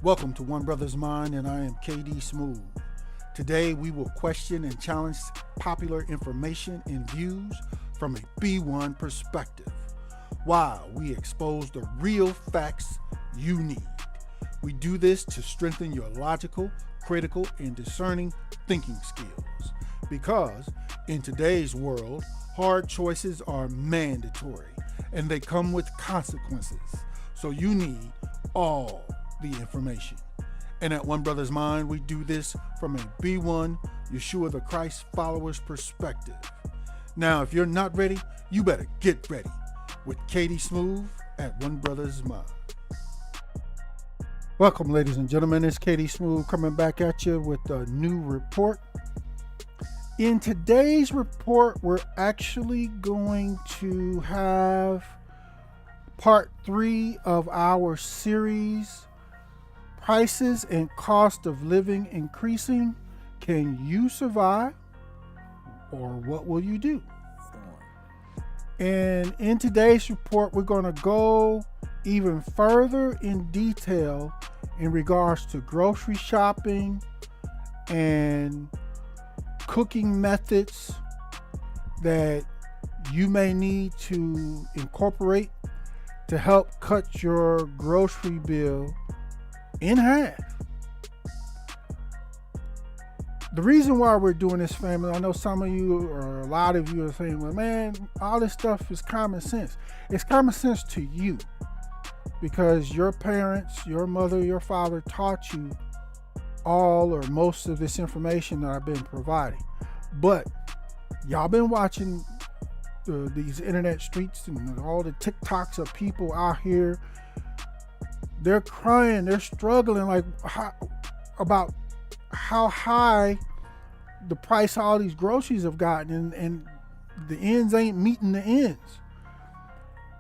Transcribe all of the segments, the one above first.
Welcome to One Brothas Mind, and I am KD Smooth. Today we will question and challenge popular information and views from a B1 perspective, while we expose the real facts you need. We do this to strengthen your logical, critical, and discerning thinking skills. Because in today's world, hard choices are mandatory and they come with consequences. So you need all the information. And at One Brothas Mind, we do this from a B1 Yeshua the Christ followers perspective. Now, if you're not ready, you better get ready with KD Smooth at One Brothas Mind. Welcome, ladies and gentlemen. It's KD Smooth coming back at you with a new report. In today's report, we're actually going to have part 3 of our series, Prices and Cost of Living Increasing. Can you survive, or what will you do? And in today's report, we're going to go even further in detail in regards to grocery shopping and cooking methods that you may need to incorporate to help cut your grocery bill in half. The reason why we're doing this, family, I know some of you or a lot of you are saying, well, man, all this stuff is common sense. It's common sense to you because your parents, your mother, your father taught you all or most of this information that I've been providing. But y'all been watching these internet streets and all the TikToks of people out here. They're crying, they're struggling about how high the price of all these groceries have gotten, and the ends ain't meeting the ends.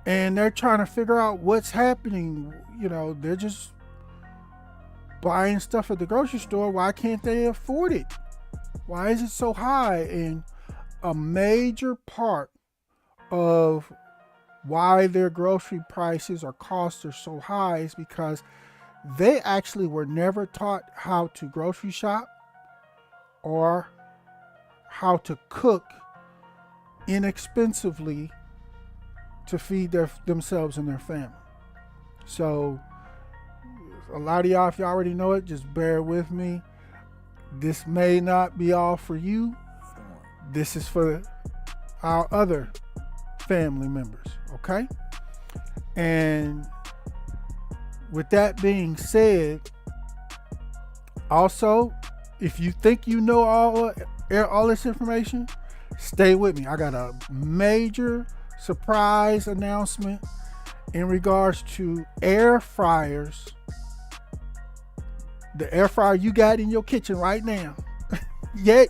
And they're trying to figure out what's happening. You know, they're just buying stuff at the grocery store. Why can't they afford it? Why is it so high? And a major part of why their grocery prices or costs are so high is because they actually were never taught how to grocery shop or how to cook inexpensively to feed themselves and their family. So a lot of y'all, if you already know it, just bear with me. This may not be all for you. This is for our other family members, okay? And with that being said, also, if you think you know all this information, stay with me. I got a major surprise announcement in regards to air fryers. The air fryer you got in your kitchen right now. That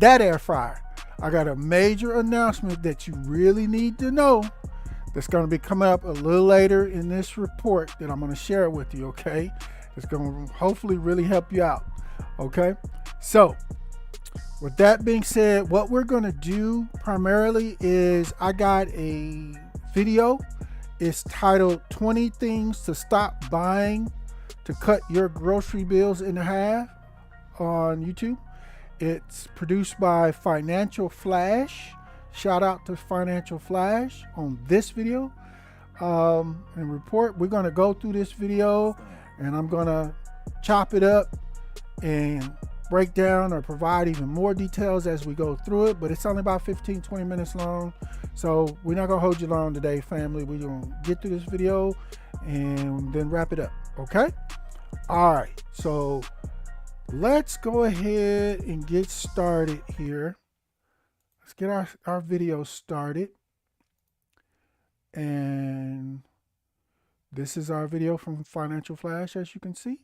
air fryer. I got a major announcement that you really need to know that's going to be coming up a little later in this report that I'm going to share with you, okay? It's going to hopefully really help you out, okay? So, with that being said, what we're going to do primarily is I got a video. It's titled 20 Things to Stop Buying to Cut Your Grocery Bills in Half on YouTube. It's produced by Financial Flash. Shout out to Financial Flash on this video and report. We're going to go through this video and I'm going to chop it up and break down or provide even more details as we go through it. But it's only about 15-20 minutes long. So we're not going to hold you long today, family. We're going to get through this video and then wrap it up. Okay? All right. So let's go ahead and get started here. Let's get our video started. And this is our video from Financial Flash, as you can see.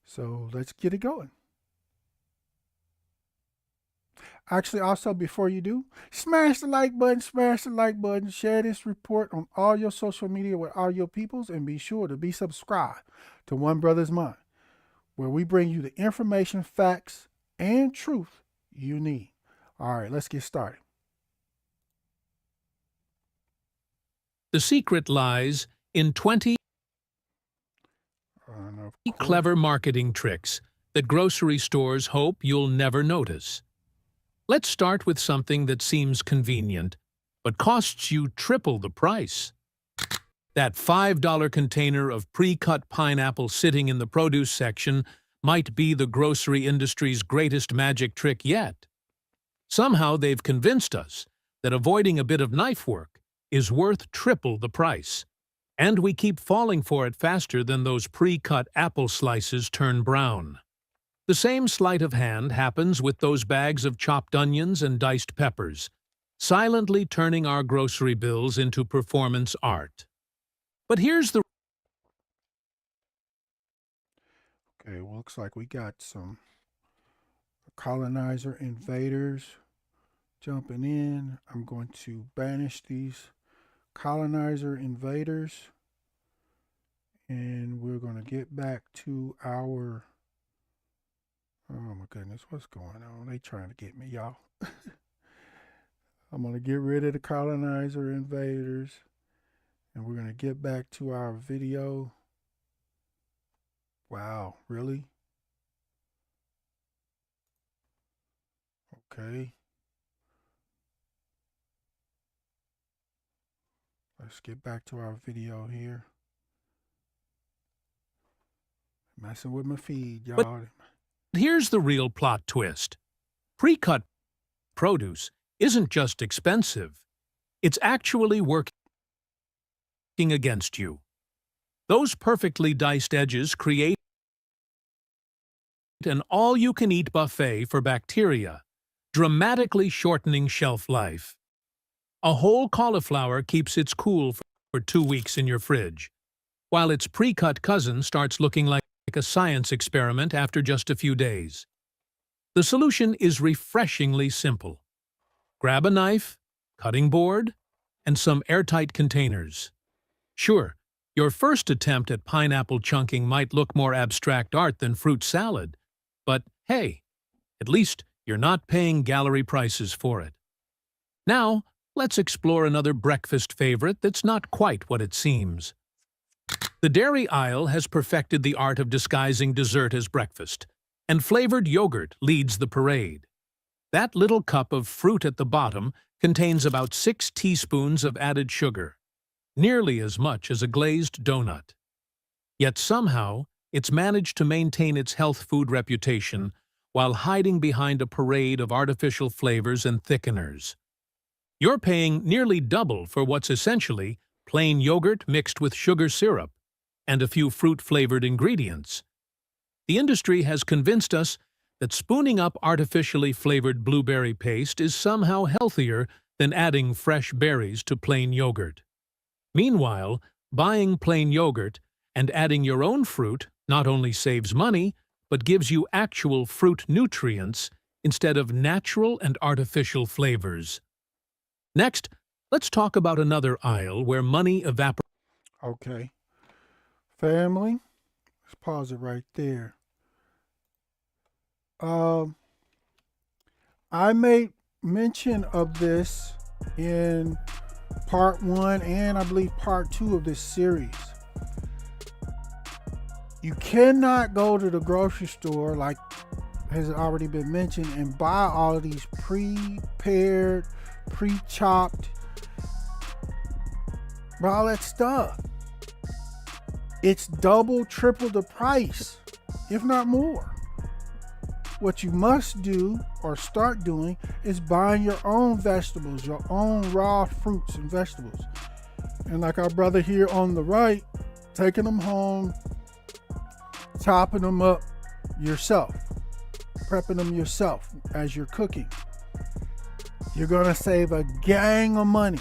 So let's get it going. Actually, also, before you do, smash the like button, share this report on all your social media with all your peoples, and be sure to be subscribed to One Brothas Mind, where we bring you the information, facts, and truth you need. All right, let's get started. The secret lies in 20. clever marketing tricks that grocery stores hope you'll never notice. Let's start with something that seems convenient, but costs you triple the price. That $5 container of pre-cut pineapple sitting in the produce section might be the grocery industry's greatest magic trick yet. Somehow they've convinced us that avoiding a bit of knife work is worth triple the price. And we keep falling for it faster than those pre-cut apple slices turn brown. The same sleight of hand happens with those bags of chopped onions and diced peppers, silently turning our grocery bills into performance art. But here's the... Okay, well, looks like we got some colonizer invaders jumping in. I'm going to banish these colonizer invaders, and we're going to get back to our... Oh my goodness, what's going on? They trying to get me, y'all. I'm going to get rid of the colonizer invaders, and we're going to get back to our video. Wow, really? Okay. Let's get back to our video here. Messing with my feed, y'all. But here's the real plot twist. Pre-cut produce isn't just expensive. It's actually working against you. Those perfectly diced edges create an all-you-can-eat buffet for bacteria, dramatically shortening shelf life. A whole cauliflower keeps its cool for 2 weeks in your fridge, while its pre-cut cousin starts looking like a science experiment after just a few days. The solution is refreshingly simple. Grab a knife, cutting board, and some airtight containers. Sure, your first attempt at pineapple chunking might look more abstract art than fruit salad, but hey, at least you're not paying gallery prices for it. Now, let's explore another breakfast favorite that's not quite what it seems. The dairy aisle has perfected the art of disguising dessert as breakfast, and flavored yogurt leads the parade. That little cup of fruit at the bottom contains about 6 teaspoons of added sugar, nearly as much as a glazed donut. Yet somehow, it's managed to maintain its health food reputation while hiding behind a parade of artificial flavors and thickeners. You're paying nearly double for what's essentially plain yogurt mixed with sugar syrup and a few fruit-flavored ingredients. The industry has convinced us that spooning up artificially flavored blueberry paste is somehow healthier than adding fresh berries to plain yogurt. Meanwhile, buying plain yogurt and adding your own fruit not only saves money, but gives you actual fruit nutrients instead of natural and artificial flavors. Next, let's talk about another aisle where money evaporates. Okay. Family, let's pause it right there. I made mention of this in part 1 and I believe part 2 of this series. You cannot go to the grocery store, like has already been mentioned, and buy all of these prepared, pre-chopped, all that stuff. It's double, triple the price, if not more. What you must do or start doing is buying your own vegetables, your own raw fruits and vegetables. And like our brother here on the right, taking them home, chopping them up yourself, prepping them yourself as you're cooking. You're gonna save a gang of money.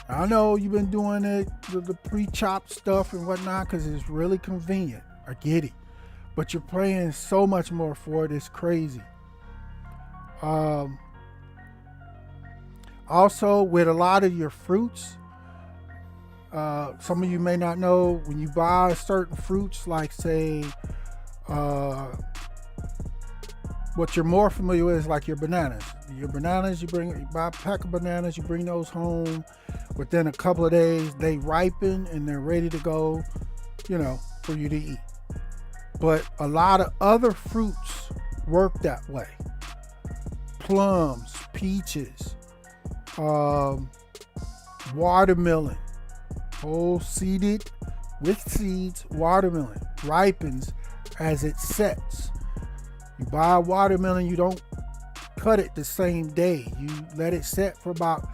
I know you've been doing it, the pre-chopped stuff and whatnot, because it's really convenient. I get it. But you're paying so much more for it, it's crazy. Also, with a lot of your fruits, some of you may not know, when you buy certain fruits, like say, what you're more familiar with is like your bananas. Your bananas, you buy a pack of bananas, you bring those home. Within a couple of days, they ripen and they're ready to go, for you to eat. But a lot of other fruits work that way. Plums, peaches, watermelon, whole seeded with seeds, watermelon ripens as it sets. You buy a watermelon, you don't cut it the same day. You let it set for about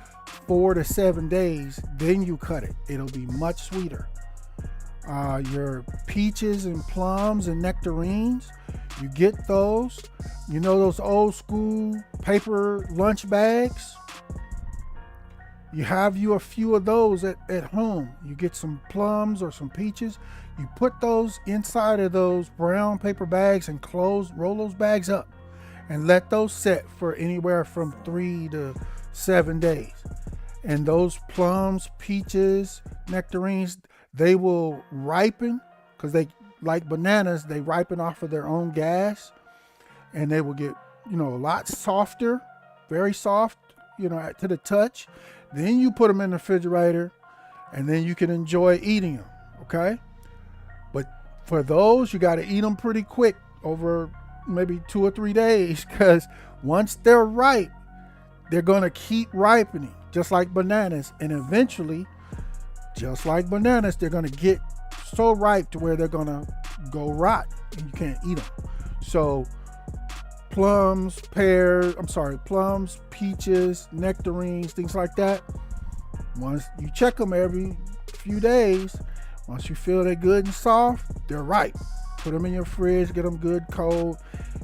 4 to 7 days, then you cut it. It'll be much sweeter. Your peaches and plums and nectarines, you get those. You know those old school paper lunch bags? You have you a few of those at home. You get some plums or some peaches. You put those inside of those brown paper bags and roll those bags up and let those set for anywhere from 3 to 7 days. And those plums, peaches, nectarines, they will ripen because they, like bananas, they ripen off of their own gas, and they will get, a lot softer, very soft, to the touch. Then you put them in the refrigerator, and then you can enjoy eating them, okay? But for those, you got to eat them pretty quick over maybe 2 or 3 days, because once they're ripe, they're going to keep ripening, just like bananas. And eventually, just like bananas, they're going to get so ripe to where they're going to go rot, and you can't eat them. So plums, peaches, nectarines, things like that. Once you check them every few days, once you feel they're good and soft, they're ripe. Put them in your fridge, get them good cold,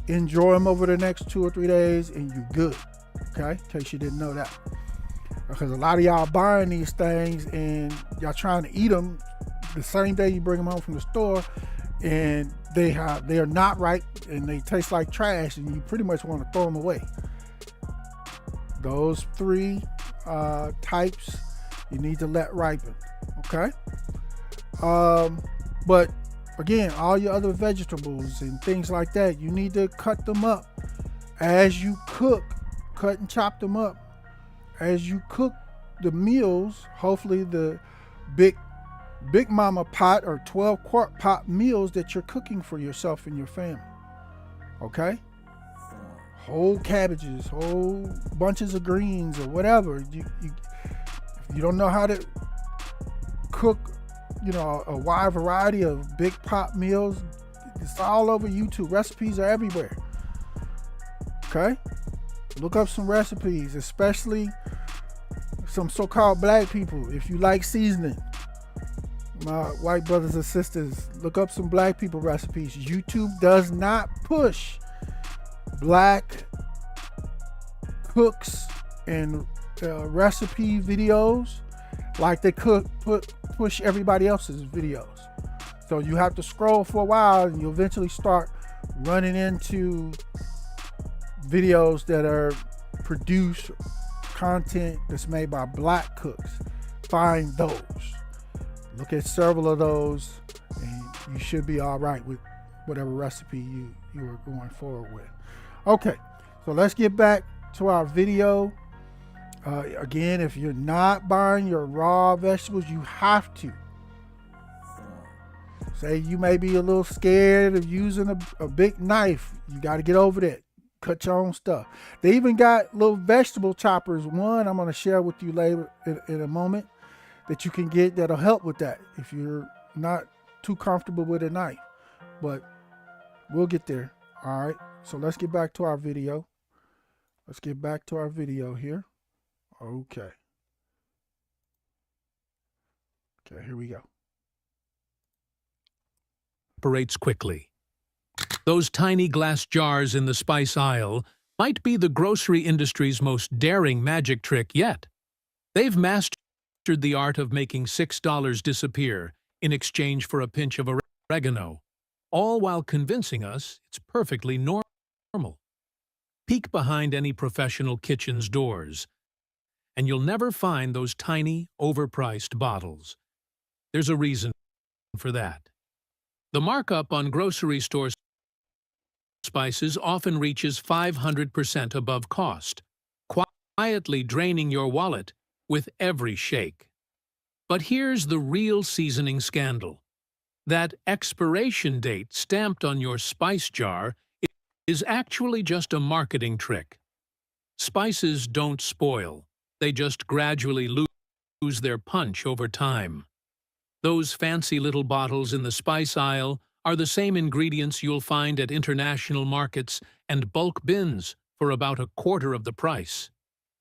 enjoy them over the next 2 or 3 days, and you good. Okay, in case you didn't know that. Because a lot of y'all buying these things and y'all trying to eat them the same day you bring them home from the store, and they are not ripe and they taste like trash, and you pretty much want to throw them away. Those 3 types you need to let ripen. Okay. But again, all your other vegetables and things like that, you need to cut them up as you cook. Cut and chop them up as you cook the meals. Hopefully the big mama pot or 12 quart pot meals that you're cooking for yourself and your family. Okay? Whole cabbages, whole bunches of greens or whatever. If you don't know how to cook, a wide variety of big pot meals, it's all over YouTube. Recipes are everywhere. Okay? Look up some recipes, especially some so-called black people. If you like seasoning, my white brothers and sisters, look up some black people recipes. YouTube does not push black cooks and recipe videos like they push everybody else's videos. So you have to scroll for a while, and you eventually start running into videos that are produced content that's made by black cooks. Find those. Look at several of those, and you should be all right with whatever recipe you are going forward with. Okay, so let's get back to our video. Again, if you're not buying your raw vegetables, you have to. Say you may be a little scared of using a big knife. You got to get over that. Cut your own stuff. They even got little vegetable choppers. One I'm going to share with you later in a moment that you can get that'll help with that if you're not too comfortable with a knife. But we'll get there. All right. So let's get back to our video. Let's get back to our video here. Okay. Okay, here we go. Operates quickly. Those tiny glass jars in the spice aisle might be the grocery industry's most daring magic trick yet. They've mastered the art of making $6 disappear in exchange for a pinch of oregano, all while convincing us it's perfectly normal. Peek behind any professional kitchen's doors, and you'll never find those tiny, overpriced bottles. There's a reason for that. The markup on grocery store spices often reaches 500% above cost, quietly draining your wallet with every shake. But here's the real seasoning scandal. That expiration date stamped on your spice jar is actually just a marketing trick. Spices don't spoil. They just gradually lose their punch over time. Those fancy little bottles in the spice aisle are the same ingredients you'll find at international markets and bulk bins for about a quarter of the price.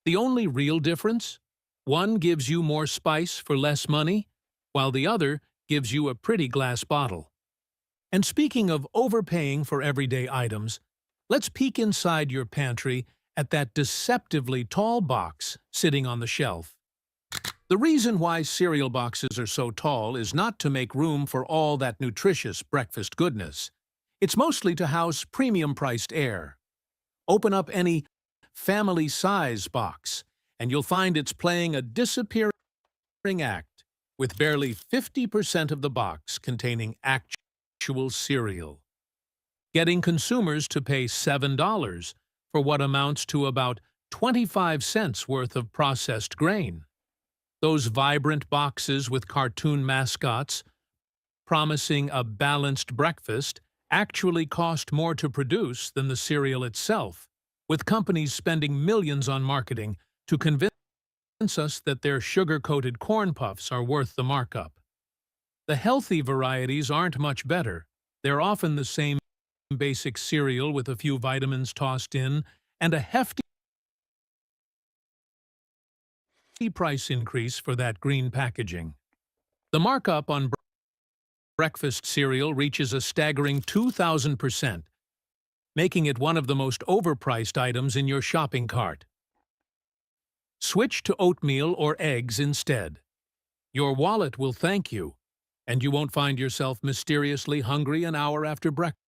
The only real difference? One gives you more spice for less money, while the other gives you a pretty glass bottle. And speaking of overpaying for everyday items, let's peek inside your pantry at that deceptively tall box sitting on the shelf. The reason why cereal boxes are so tall is not to make room for all that nutritious breakfast goodness. It's mostly to house premium-priced air. Open up any family-size box, and you'll find it's playing a disappearing act, with barely 50% of the box containing actual cereal, getting consumers to pay $7 for what amounts to about 25 cents worth of processed grain. Those vibrant boxes with cartoon mascots promising a balanced breakfast actually cost more to produce than the cereal itself, with companies spending millions on marketing to convince us that their sugar-coated corn puffs are worth the markup. The healthy varieties aren't much better. They're often the same basic cereal with a few vitamins tossed in and a hefty price increase for that green packaging. The markup on breakfast cereal reaches a staggering 2,000%, making it one of the most overpriced items in your shopping cart. Switch to oatmeal or eggs instead. Your wallet will thank you, and you won't find yourself mysteriously hungry an hour after breakfast.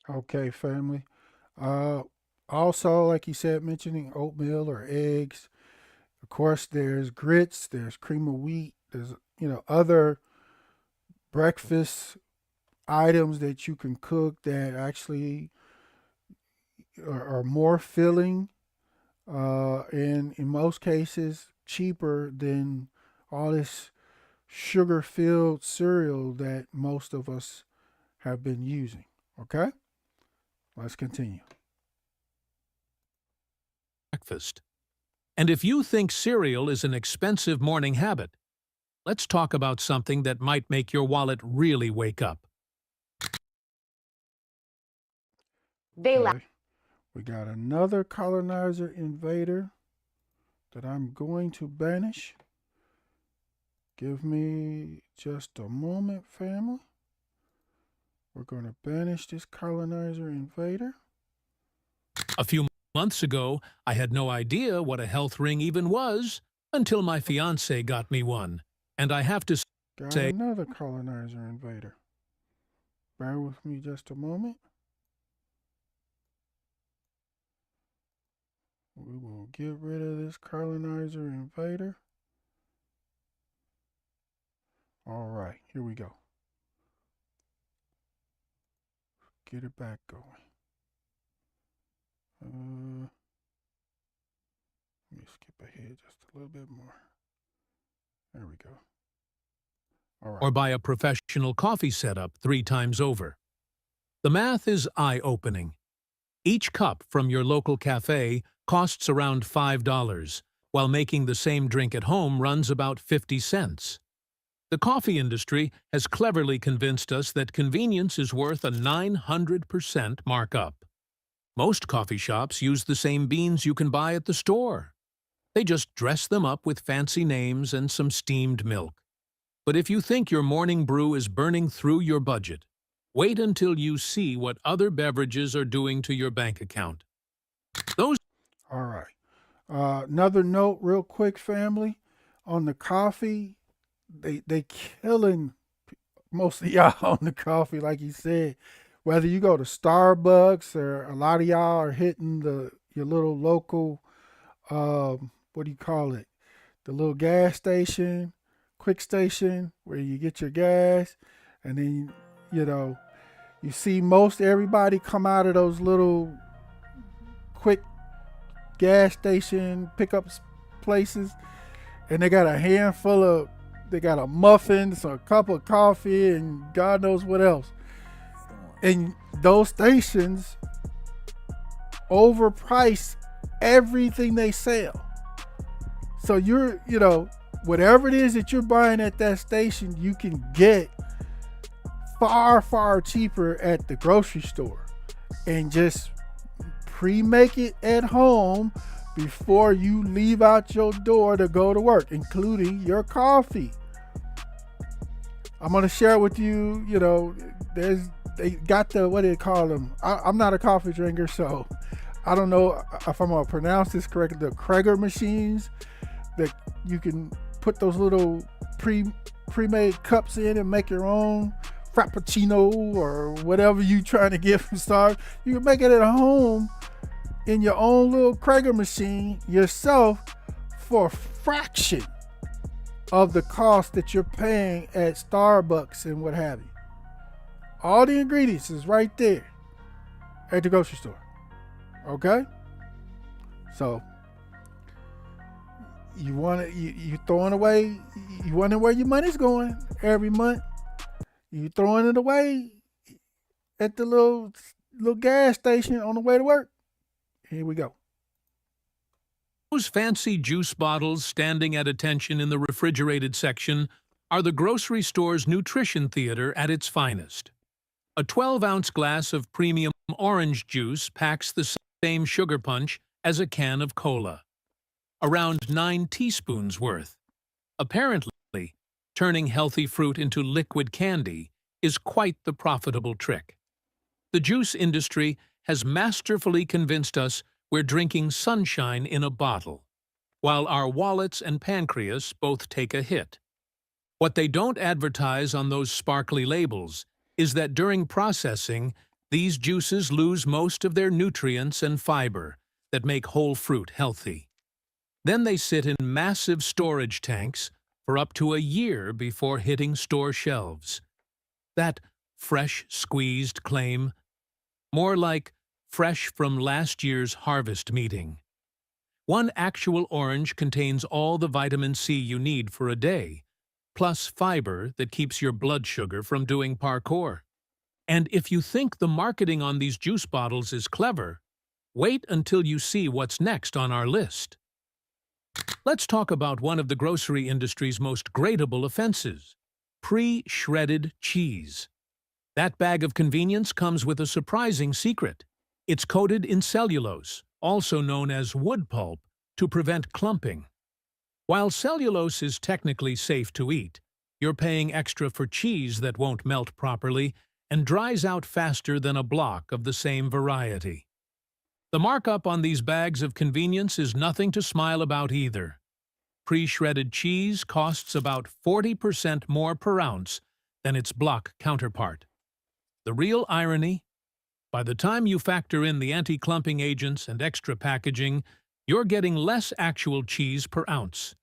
Okay, family. Uh, Also, like you said, mentioning oatmeal or eggs. Of course, there's grits, there's cream of wheat, there's other breakfast items that you can cook that actually are more filling, and in most cases cheaper than all this sugar-filled cereal that most of us have been using. Okay, let's continue. Breakfast. And if you think cereal is an expensive morning habit, let's talk about something that might make your wallet really wake up. Okay, we got another colonizer invader that I'm going to banish. Give me just a moment, family. We're going to banish this colonizer invader. A few months ago, I had no idea what a health ring even was until my fiance got me one. And I have to Got say, another colonizer invader. Bear with me just a moment. We will get rid of this colonizer invader. All right, here we go. Get it back going. Let me skip ahead just a little bit more. There we go. All right. or buy a professional coffee setup 3 times over. The math is eye-opening. Each cup from your local cafe costs around $5, while making the same drink at home runs about 50 cents. The coffee industry has cleverly convinced us that convenience is worth a 900% markup. Most coffee shops use the same beans you can buy at the store. They just dress them up with fancy names and some steamed milk. But if you think your morning brew is burning through your budget, wait until you see what other beverages are doing to your bank account. Those All right. Another note, real quick, family, on the coffee. They killing most of y'all on the coffee, like you said. Whether you go to Starbucks or a lot of y'all are hitting your little local, what do you call it? The little gas station, quick station where you get your gas, and then you see most everybody come out of those little quick gas station pickup places, and they got a handful of They got a muffin, a cup of coffee, and God knows what else. And those stations overprice everything they sell. So whatever it is that you're buying at that station, you can get far, far cheaper at the grocery store. And just pre-make it at home before you leave out your door to go to work, including your coffee. I'm going to share with you, they got what do they call them? I'm not a coffee drinker, so I don't know if I'm going to pronounce this correctly. The Krager machines that you can put those little pre-made cups in and make your own frappuccino or whatever you trying to get from Starbucks. You can make it at home in your own little Krager machine yourself for a fraction of the cost that you're paying at Starbucks and what have you. All the ingredients is right there at the grocery store. Okay? So you throwing away, you wondering where your money's going every month. You throwing it away at the little gas station on the way to work. Here we go. Those fancy juice bottles standing at attention in the refrigerated section are the grocery store's nutrition theater at its finest. A 12-ounce glass of premium orange juice packs the same sugar punch as a can of cola. Around 9 teaspoons worth. Apparently, turning healthy fruit into liquid candy is quite the profitable trick. The juice industry has masterfully convinced us we're drinking sunshine in a bottle, while our wallets and pancreas both take a hit. What they don't advertise on those sparkly labels is that during processing, these juices lose most of their nutrients and fiber that make whole fruit healthy. Then they sit in massive storage tanks for up to a year before hitting store shelves. That fresh squeezed claim, more like fresh from last year's harvest meeting. One actual orange contains all the vitamin C you need for a day, plus fiber that keeps your blood sugar from doing parkour. And if you think the marketing on these juice bottles is clever, wait until you see what's next on our list. Let's talk about one of the grocery industry's most gradeable offenses: pre-shredded cheese. That bag of convenience comes with a surprising secret. It's coated in cellulose, also known as wood pulp, to prevent clumping. While cellulose is technically safe to eat, you're paying extra for cheese that won't melt properly and dries out faster than a block of the same variety. The markup on these bags of convenience is nothing to smile about either. Pre-shredded cheese costs about 40% more per ounce than its block counterpart. The real irony? By the time you factor in the anti-clumping agents and extra packaging, you're getting less actual cheese per ounce.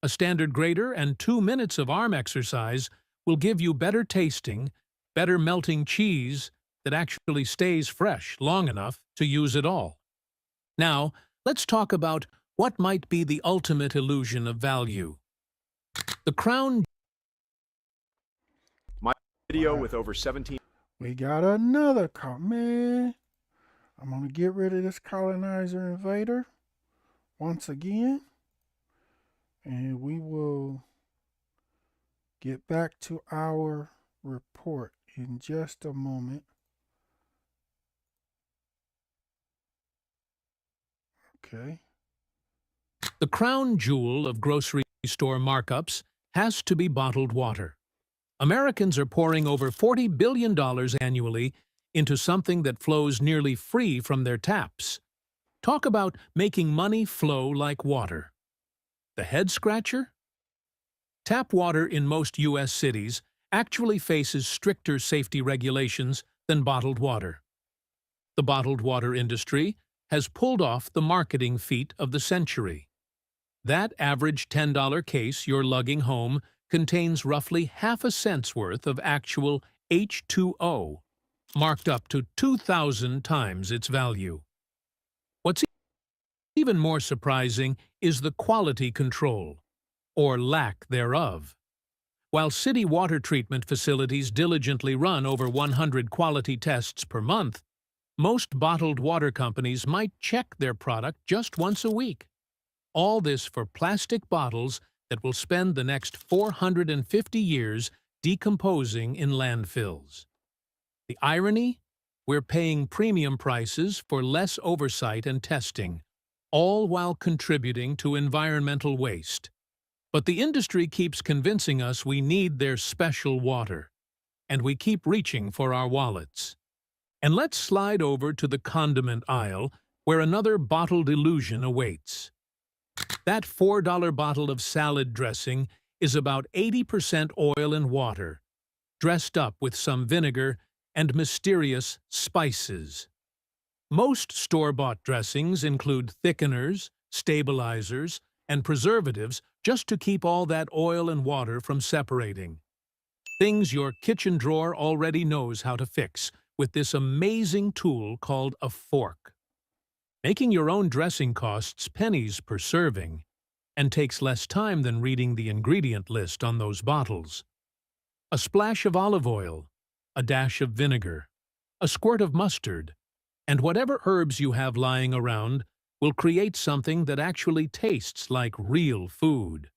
A standard grater and 2 minutes of arm exercise will give you better tasting, better melting cheese that actually stays fresh long enough to use it all. Now, let's talk about what might be the ultimate illusion of value. The crown video with over 17. We got another call. Man, I'm going to get rid of this colonizer invader once again. And we will get back to our report in just a moment. Okay. The crown jewel of grocery store markups has to be bottled water. Americans are pouring over $40 billion annually into something that flows nearly free from their taps. Talk about making money flow like water. The head scratcher? Tap water in most U.S. cities actually faces stricter safety regulations than bottled water. The bottled water industry has pulled off the marketing feat of the century. That average $10 case you're lugging home contains roughly half a cent's worth of actual H2O, marked up to 2,000 times its value. What's even more surprising is the quality control, or lack thereof. While city water treatment facilities diligently run over 100 quality tests per month, most bottled water companies might check their product just once a week. All this for plastic bottles that will spend the next 450 years decomposing in landfills. The irony? We're paying premium prices for less oversight and testing, all while contributing to environmental waste. But the industry keeps convincing us we need their special water, and we keep reaching for our wallets. And let's slide over to the condiment aisle, where another bottled illusion awaits. That $4 bottle of salad dressing is about 80% oil and water, dressed up with some vinegar and mysterious spices. Most store-bought dressings include thickeners, stabilizers, and preservatives just to keep all that oil and water from separating. Things your kitchen drawer already knows how to fix with this amazing tool called a fork. Making your own dressing costs pennies per serving and takes less time than reading the ingredient list on those bottles. A splash of olive oil, a dash of vinegar, a squirt of mustard, and whatever herbs you have lying around will create something that actually tastes like real food.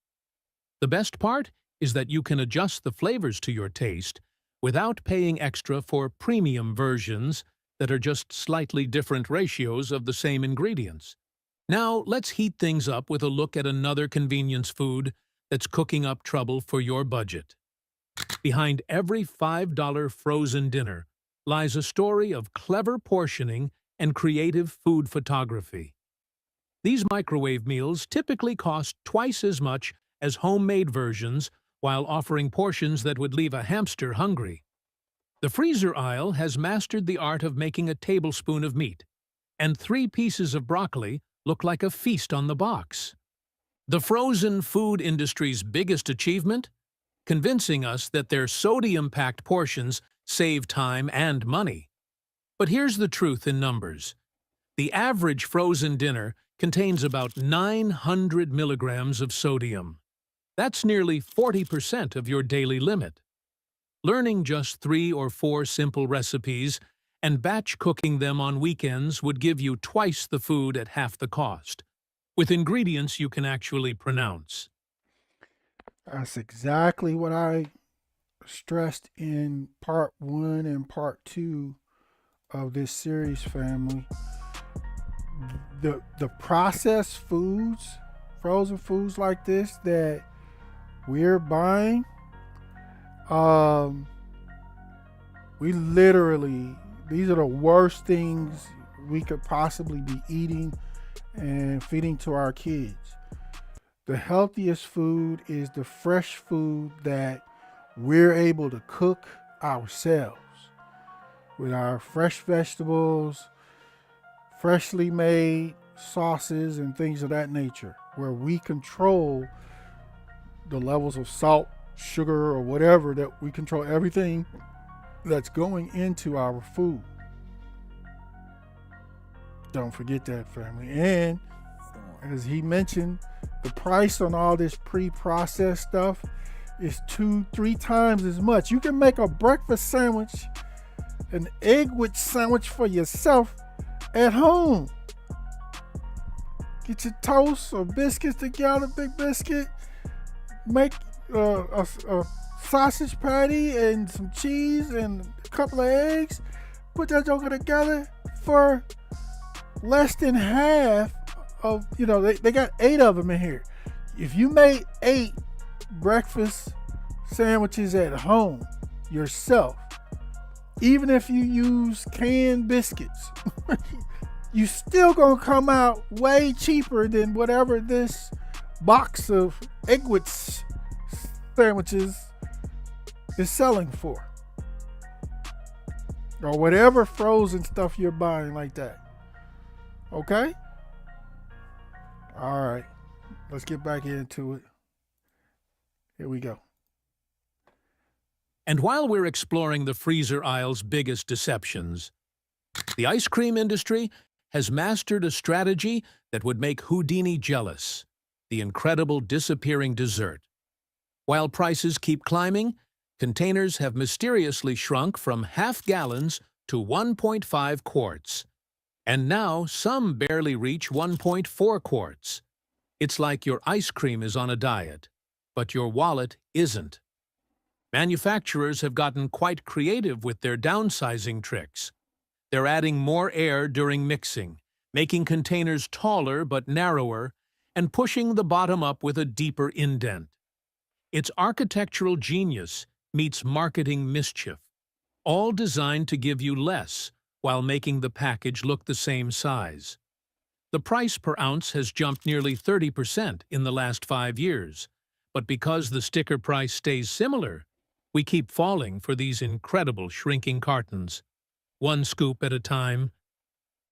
The best part is that you can adjust the flavors to your taste without paying extra for premium versions that are just slightly different ratios of the same ingredients. Now, let's heat things up with a look at another convenience food that's cooking up trouble for your budget. Behind every $5 frozen dinner lies a story of clever portioning and creative food photography. These microwave meals typically cost twice as much as homemade versions while offering portions that would leave a hamster hungry. The freezer aisle has mastered the art of making a tablespoon of meat, and 3 pieces of broccoli look like a feast on the box. The frozen food industry's biggest achievement? Convincing us that their sodium-packed portions save time and money. But here's the truth in numbers. The average frozen dinner contains about 900 milligrams of sodium. That's nearly 40% of your daily limit. Learning just 3 or 4 simple recipes and batch cooking them on weekends would give you twice the food at half the cost, with ingredients you can actually pronounce. That's exactly what I stressed in part 1 and part 2 of this series, family. The processed foods, frozen foods like this that we're buying, we literally, these are the worst things we could possibly be eating and feeding to our kids. The healthiest food is the fresh food that we're able to cook ourselves with our fresh vegetables, freshly made sauces and things of that nature, where we control the levels of salt, sugar, or whatever, that we control everything that's going into our food. Don't forget that, family. And as he mentioned, the price on all this pre-processed stuff is 2-3 times as much. You can make a breakfast sandwich, an egg-which sandwich for yourself at home. Get your toast or biscuits together, big biscuit. Make a sausage patty and some cheese and a couple of eggs. Put that joker together for less than half of, they got 8 of them in here. If you made 8 breakfast sandwiches at home yourself, even if you use canned biscuits, you still gonna come out way cheaper than whatever this box of egg-which sandwiches is selling for, or whatever frozen stuff you're buying like that. Okay? All right, let's get back into it. Here we go. And while we're exploring the freezer aisle's biggest deceptions, the ice cream industry has mastered a strategy that would make Houdini jealous: the incredible disappearing dessert. While prices keep climbing, containers have mysteriously shrunk from half gallons to 1.5 quarts. And now some barely reach 1.4 quarts. It's like your ice cream is on a diet, but your wallet isn't. Manufacturers have gotten quite creative with their downsizing tricks. They're adding more air during mixing, making containers taller but narrower, and pushing the bottom up with a deeper indent. It's architectural genius meets marketing mischief, all designed to give you less while making the package look the same size. The price per ounce has jumped nearly 30% in the last 5 years, but because the sticker price stays similar, we keep falling for these incredible shrinking cartons, one scoop at a time.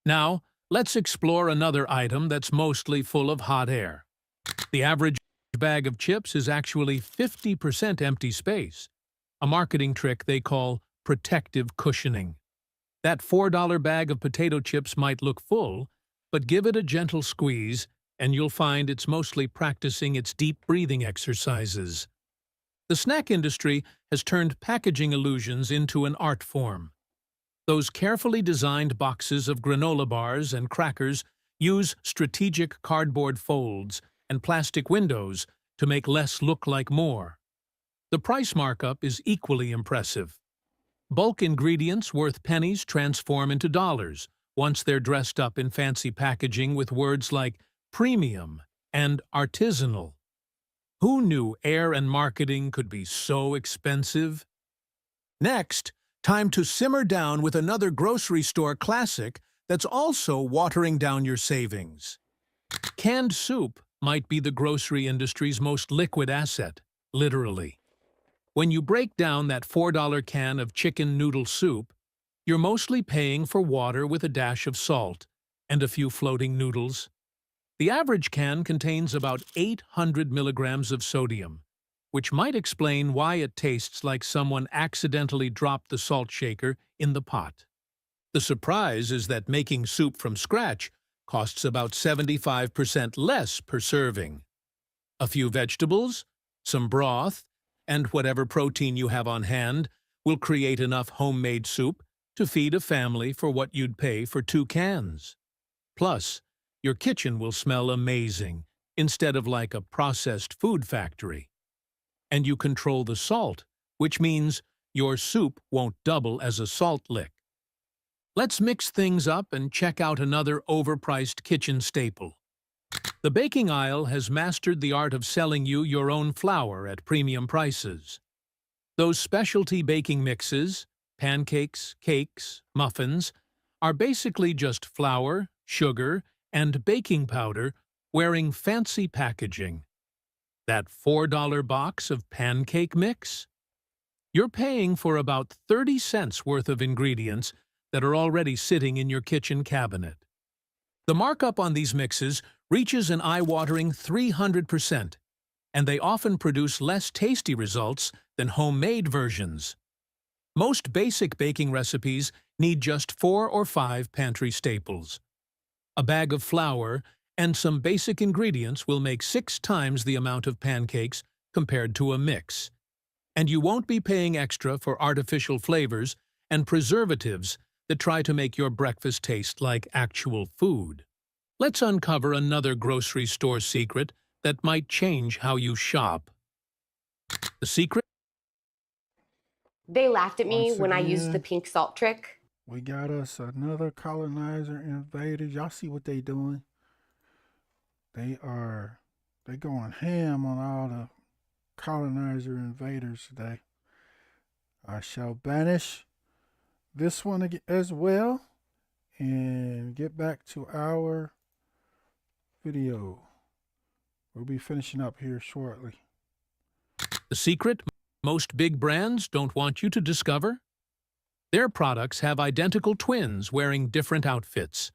Now, let's explore another item that's mostly full of hot air. The average bag of chips is actually 50% empty space, a marketing trick they call protective cushioning. That $4 bag of potato chips might look full, but give it a gentle squeeze, and you'll find it's mostly practicing its deep breathing exercises. The snack industry has turned packaging illusions into an art form. Those carefully designed boxes of granola bars and crackers use strategic cardboard folds and plastic windows to make less look like more. The price markup is equally impressive. Bulk ingredients worth pennies transform into dollars once they're dressed up in fancy packaging with words like premium and artisanal. Who knew air and marketing could be so expensive? Next, time to simmer down with another grocery store classic that's also watering down your savings. Canned soup might be the grocery industry's most liquid asset, literally. When you break down that $4 can of chicken noodle soup, you're mostly paying for water with a dash of salt and a few floating noodles. The average can contains about 800 milligrams of sodium, which might explain why it tastes like someone accidentally dropped the salt shaker in the pot. The surprise is that making soup from scratch costs about 75% less per serving. A few vegetables, some broth, and whatever protein you have on hand will create enough homemade soup to feed a family for what you'd pay for 2 cans. Plus, your kitchen will smell amazing instead of like a processed food factory. And you control the salt, which means your soup won't double as a salt lick. Let's mix things up and check out another overpriced kitchen staple. The baking aisle has mastered the art of selling you your own flour at premium prices. Those specialty baking mixes, pancakes, cakes, muffins, are basically just flour, sugar, and baking powder wearing fancy packaging. That $4 box of pancake mix? You're paying for about 30 cents worth of ingredients that are already sitting in your kitchen cabinet. The markup on these mixes reaches an eye-watering 300%, and they often produce less tasty results than homemade versions. Most basic baking recipes need just 4 or 5 pantry staples. A bag of flour and some basic ingredients will make 6 times the amount of pancakes compared to a mix. And you won't be paying extra for artificial flavors and preservatives that try to make your breakfast taste like actual food. Let's uncover another grocery store secret that might change how you shop. The secret? They laughed at me Once when I used the again, pink salt trick. we got us another colonizer invaders. Y'all see what they doing? They going ham on all the colonizer invaders today. I shall banish this one as well and get back to our video. We'll be finishing up here shortly. The secret most big brands don't want you to discover? Their products have identical twins wearing different outfits.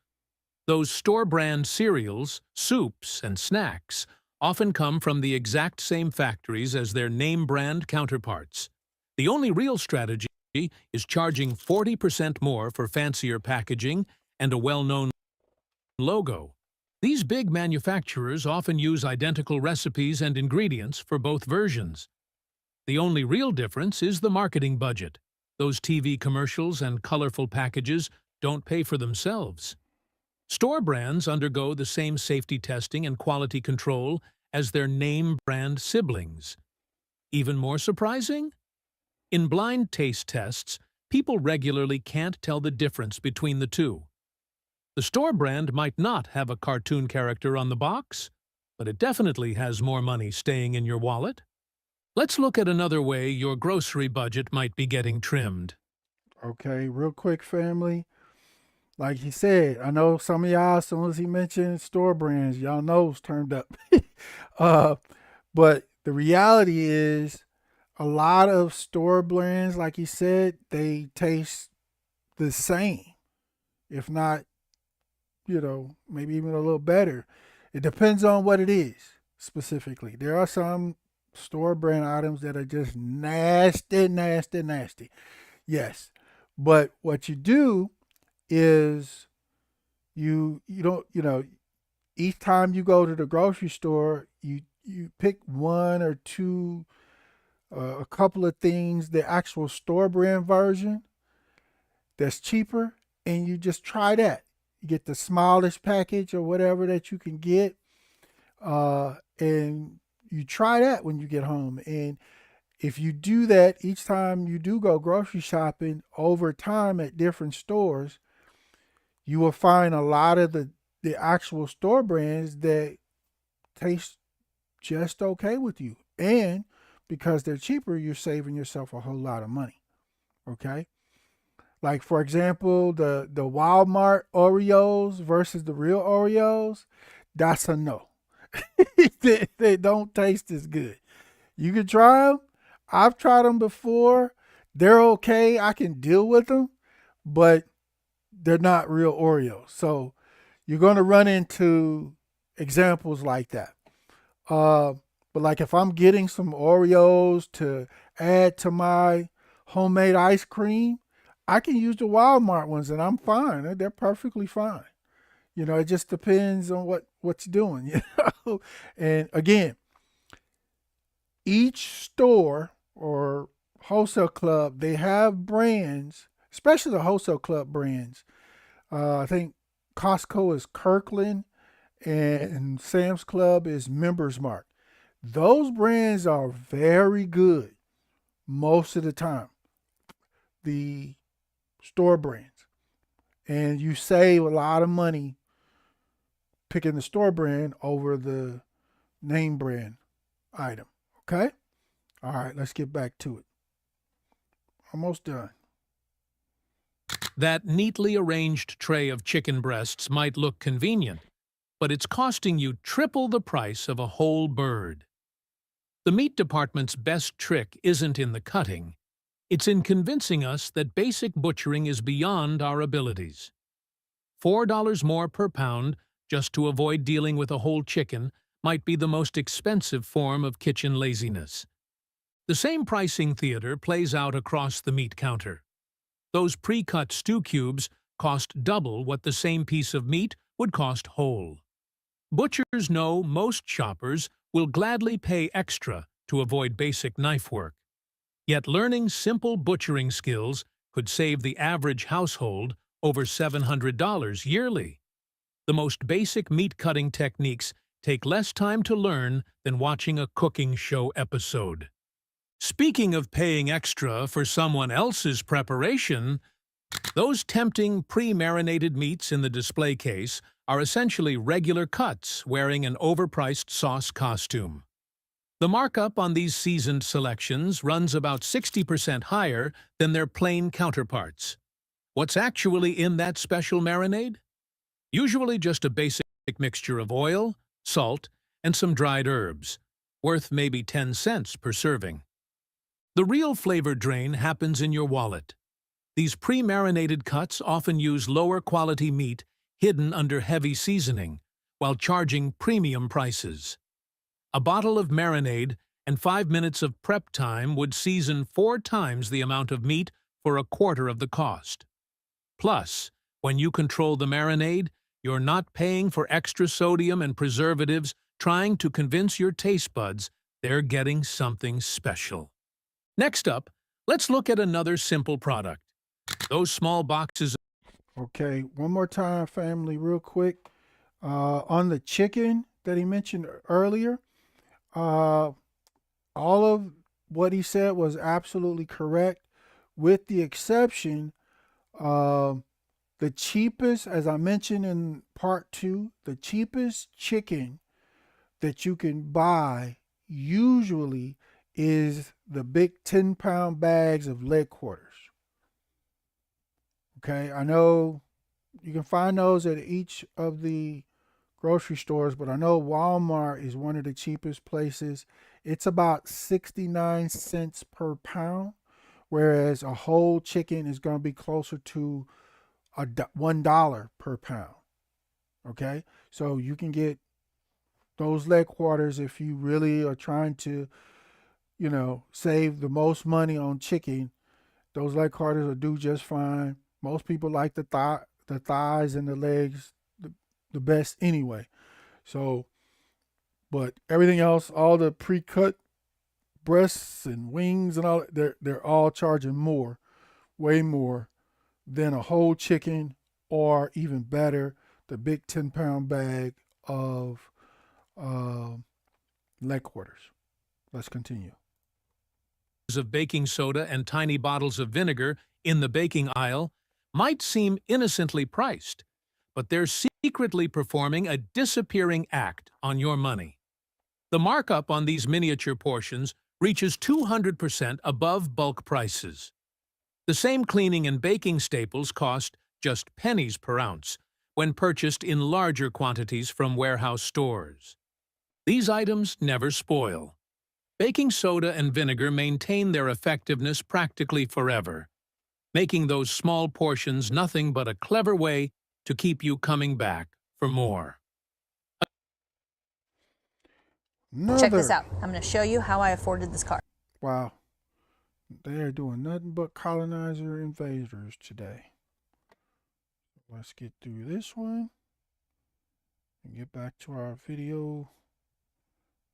Those store-brand cereals, soups, and snacks often come from the exact same factories as their name-brand counterparts. The only real strategy is charging 40% more for fancier packaging and a well-known logo. These big manufacturers often use identical recipes and ingredients for both versions. The only real difference is the marketing budget. Those TV commercials and colorful packages don't pay for themselves. Store brands undergo the same safety testing and quality control as their name brand siblings. Even more surprising? In blind taste tests, people regularly can't tell the difference between the two. The store brand might not have a cartoon character on the box, but it definitely has more money staying in your wallet. Let's look at another way your grocery budget might be getting trimmed. Okay, real quick, family. Like he said, I know some of y'all, as soon as he mentioned store brands, y'all nose turned up. But the reality is, a lot of store brands, like he said, they taste the same, if not, maybe even a little better. It depends on what it is specifically. There are some store brand items that are just nasty, nasty, nasty. Yes. But what you do is you don't, each time you go to the grocery store, you pick one or two, a couple of things, the actual store brand version that's cheaper, and you just try that. You get the smallest package or whatever that you can get, and you try that when you get home. And if you do that each time you do go grocery shopping over time at different stores, you will find a lot of the actual store brands that taste just okay with you. And because they're cheaper, you're saving yourself a whole lot of money. Okay? Like, for example, the Walmart Oreos versus the real Oreos, that's a no. They don't taste as good. You can try them. I've tried them before. They're okay. I can deal with them, but they're not real Oreos. So you're going to run into examples like that. But like if I'm getting some Oreos to add to my homemade ice cream, I can use the Walmart ones and I'm fine. They're perfectly fine. It just depends on what you're doing. And again, each store or wholesale club, they have brands, especially the wholesale club brands. I think Costco is Kirkland and Sam's Club is Members Mark. Those brands are very good most of the time, the store brands. And you save a lot of money picking the store brand over the name brand item. Okay? All right, let's get back to it. Almost done. That neatly arranged tray of chicken breasts might look convenient, but it's costing you triple the price of a whole bird. The meat department's best trick isn't in the cutting. It's in convincing us that basic butchering is beyond our abilities. $4 more per pound just to avoid dealing with a whole chicken might be the most expensive form of kitchen laziness. The same pricing theater plays out across the meat counter. Those pre-cut stew cubes cost double what the same piece of meat would cost whole. Butchers know most shoppers will gladly pay extra to avoid basic knife work. Yet learning simple butchering skills could save the average household over $700 yearly. The most basic meat-cutting techniques take less time to learn than watching a cooking show episode. Speaking of paying extra for someone else's preparation, those tempting pre-marinated meats in the display case are essentially regular cuts wearing an overpriced sauce costume. The markup on these seasoned selections runs about 60% higher than their plain counterparts. What's actually in that special marinade? Usually just a basic mixture of oil, salt, and some dried herbs, worth maybe 10 cents per serving. The real flavor drain happens in your wallet. These pre-marinated cuts often use lower-quality meat hidden under heavy seasoning, while charging premium prices. A bottle of marinade and 5 minutes of prep time would season 4 times the amount of meat for a quarter of the cost. Plus, when you control the marinade, you're not paying for extra sodium and preservatives trying to convince your taste buds they're getting something special. Next up, let's look at another simple product. Those small boxes. Okay, one more time, family, real quick. On the chicken that he mentioned earlier, all of what he said was absolutely correct, with the exception of the cheapest, as I mentioned in part 2, the cheapest chicken that you can buy usually is the big 10-pound bags of leg quarters. Okay, I know you can find those at each of the grocery stores, but I know Walmart is one of the cheapest places. It's about 69 cents per pound, whereas a whole chicken is going to be closer to $1 per pound. Okay, so you can get those leg quarters if you really are trying to, save the most money on chicken. Those leg quarters will do just fine. Most people like the thighs and the legs the best anyway. So, but everything else, all the pre-cut breasts and wings and all, they're all charging more, way more than a whole chicken, or even better, the big 10-pound bag of leg quarters. Let's continue. Of baking soda and tiny bottles of vinegar in the baking aisle might seem innocently priced, but they're secretly performing a disappearing act on your money. The markup on these miniature portions reaches 200% above bulk prices. The same cleaning and baking staples cost just pennies per ounce when purchased in larger quantities from warehouse stores. These items never spoil. Baking soda and vinegar maintain their effectiveness practically forever, making those small portions nothing but a clever way to keep you coming back for more. Check this out. I'm going to show you how I afforded this car. Wow. They're doing nothing but colonizer invaders today. Let's get through this one and get back to our video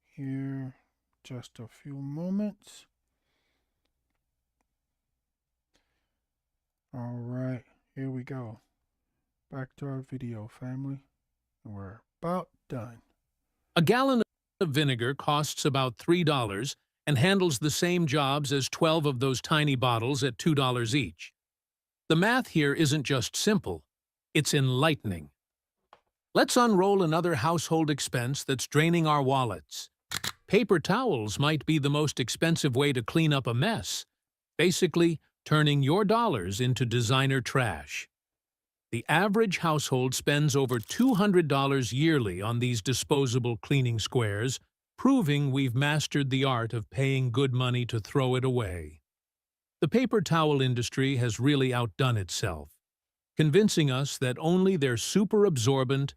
here. Just a few moments. All right, here we go. Back to our video, family. And we're about done. A gallon of vinegar costs about $3 and handles the same jobs as 12 of those tiny bottles at $2 each. The math here isn't just simple, it's enlightening. Let's unroll another household expense that's draining our wallets. Paper towels might be the most expensive way to clean up a mess, basically turning your dollars into designer trash. The average household spends over $200 yearly on these disposable cleaning squares, proving we've mastered the art of paying good money to throw it away. The paper towel industry has really outdone itself, convincing us that only their super-absorbent,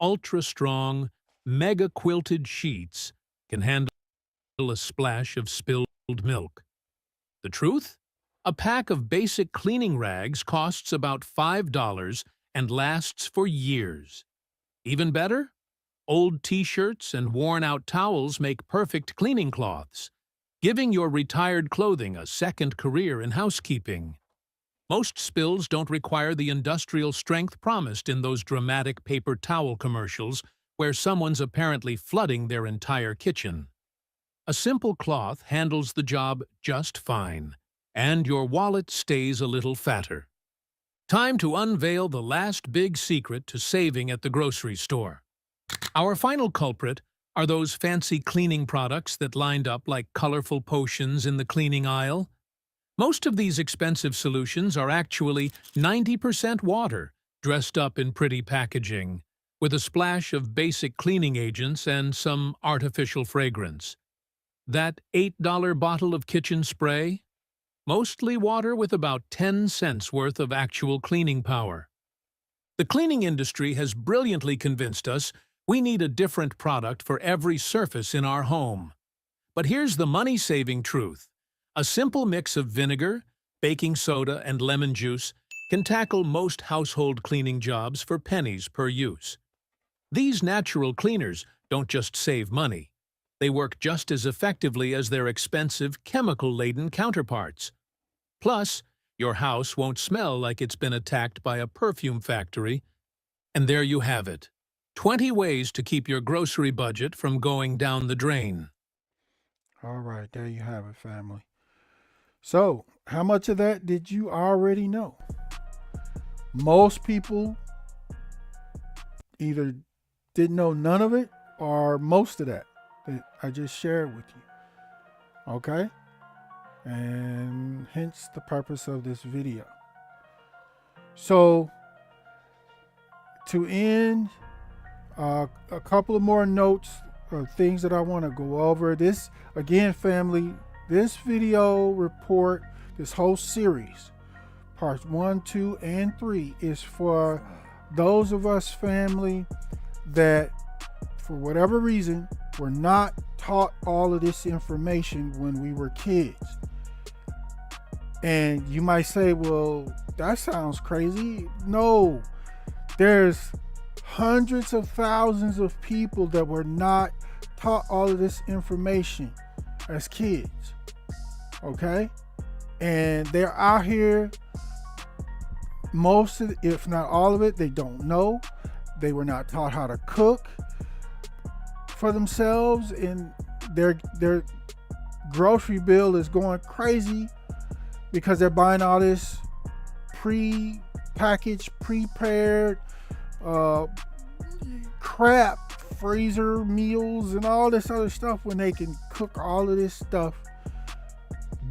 ultra-strong, mega-quilted sheets can handle a splash of spilled milk. The truth? A pack of basic cleaning rags costs about $5 and lasts for years. Even better, old t-shirts and worn-out towels make perfect cleaning cloths, giving your retired clothing a second career in housekeeping. Most spills don't require the industrial strength promised in those dramatic paper towel commercials where someone's apparently flooding their entire kitchen. A simple cloth handles the job just fine, and your wallet stays a little fatter. Time to unveil the last big secret to saving at the grocery store. Our final culprit are those fancy cleaning products that lined up like colorful potions in the cleaning aisle. Most of these expensive solutions are actually 90% water, dressed up in pretty packaging, with a splash of basic cleaning agents and some artificial fragrance. That $8 bottle of kitchen spray? Mostly water with about 10 cents worth of actual cleaning power. The cleaning industry has brilliantly convinced us we need a different product for every surface in our home. But here's the money-saving truth. A simple mix of vinegar, baking soda, and lemon juice can tackle most household cleaning jobs for pennies per use. These natural cleaners don't just save money. they work just as effectively as their expensive, chemical-laden counterparts. Plus, your house won't smell like it's been attacked by a perfume factory. And there you have it. 20 ways to keep your grocery budget from going down the drain. All right, there you have it, family. So, how much of that did you already know? Most people either didn't know none of it or most of that I just shared with you. Okay? And hence the purpose of this video. So, to end, a couple of more notes of things that I want to go over. This, again, family, this video report, this whole series, parts 1, 2, and 3, is for those of us, family, that for whatever reason were not taught all of this information when we were kids. And you might say, well, that sounds crazy. No, there's hundreds of thousands of people that were not taught all of this information as kids. Okay? And they're out here, most of it, if not all of it, they don't know. They were not taught how to cook for themselves, and their grocery bill is going crazy because they're buying all this pre-packaged, prepared crap, freezer meals and all this other stuff, when they can cook all of this stuff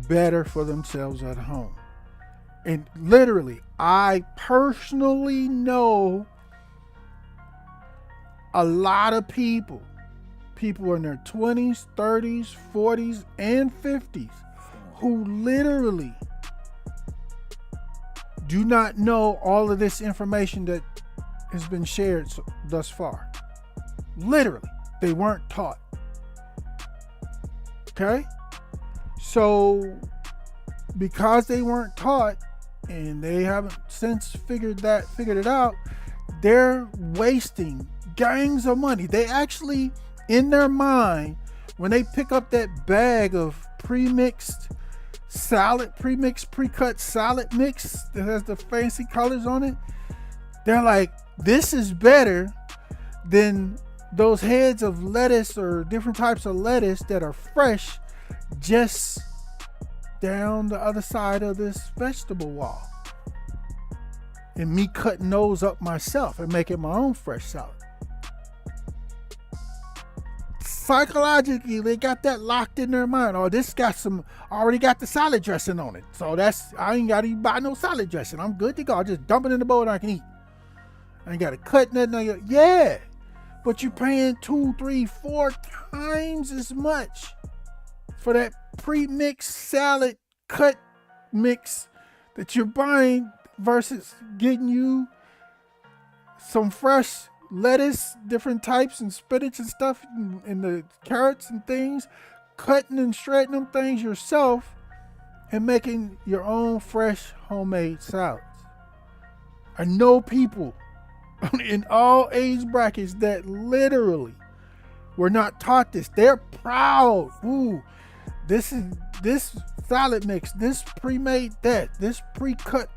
better for themselves at home. And literally, I personally know a lot of people in their 20s, 30s, 40s, and 50s who literally do not know all of this information that has been shared thus far. Literally, they weren't taught. Okay? So, because they weren't taught and they haven't since figured it out, they're wasting gangs of money. They actually, in their mind, when they pick up that bag of pre-mixed salad, pre-cut salad mix that has the fancy colors on it, they're like, this is better than those heads of lettuce or different types of lettuce that are fresh just down the other side of this vegetable wall. And me cutting those up myself and making my own fresh salad. Psychologically, they got that locked in their mind. Oh, this got already got the salad dressing on it. So I ain't got to even buy no salad dressing. I'm good to go. I'll just dump it in the bowl and I can eat. I ain't got to cut nothing. Yeah, but you're paying 2, 3, 4 times as much for that pre-mixed salad cut mix that you're buying versus getting you some fresh lettuce, different types, and spinach and stuff, and the carrots and things, cutting and shredding them things yourself and making your own fresh homemade salads. I know people in all age brackets that literally were not taught this. They're proud. Ooh, this salad mix, this pre-made this pre-cut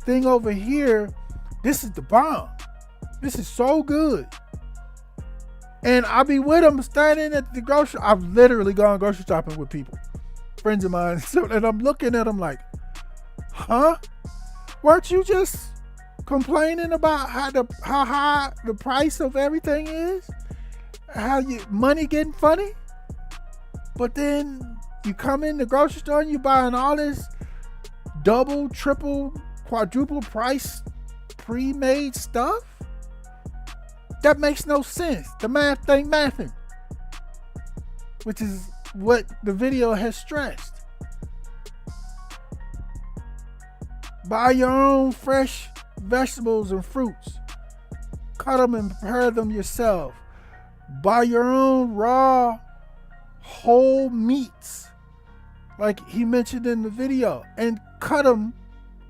thing over here, this is the bomb. This is so good. And I'll be with them standing at the grocery. I've literally gone grocery shopping with people, friends of mine. So, and I'm looking at them like, huh? Weren't you just complaining about how high the price of everything is? How money getting funny? But then you come in the grocery store and you buying all this double, triple, quadruple price pre-made stuff? That makes no sense. The math ain't mathing. Which is what the video has stressed. Buy your own fresh vegetables and fruits. Cut them and prepare them yourself. Buy your own raw whole meats, like he mentioned in the video, and cut them,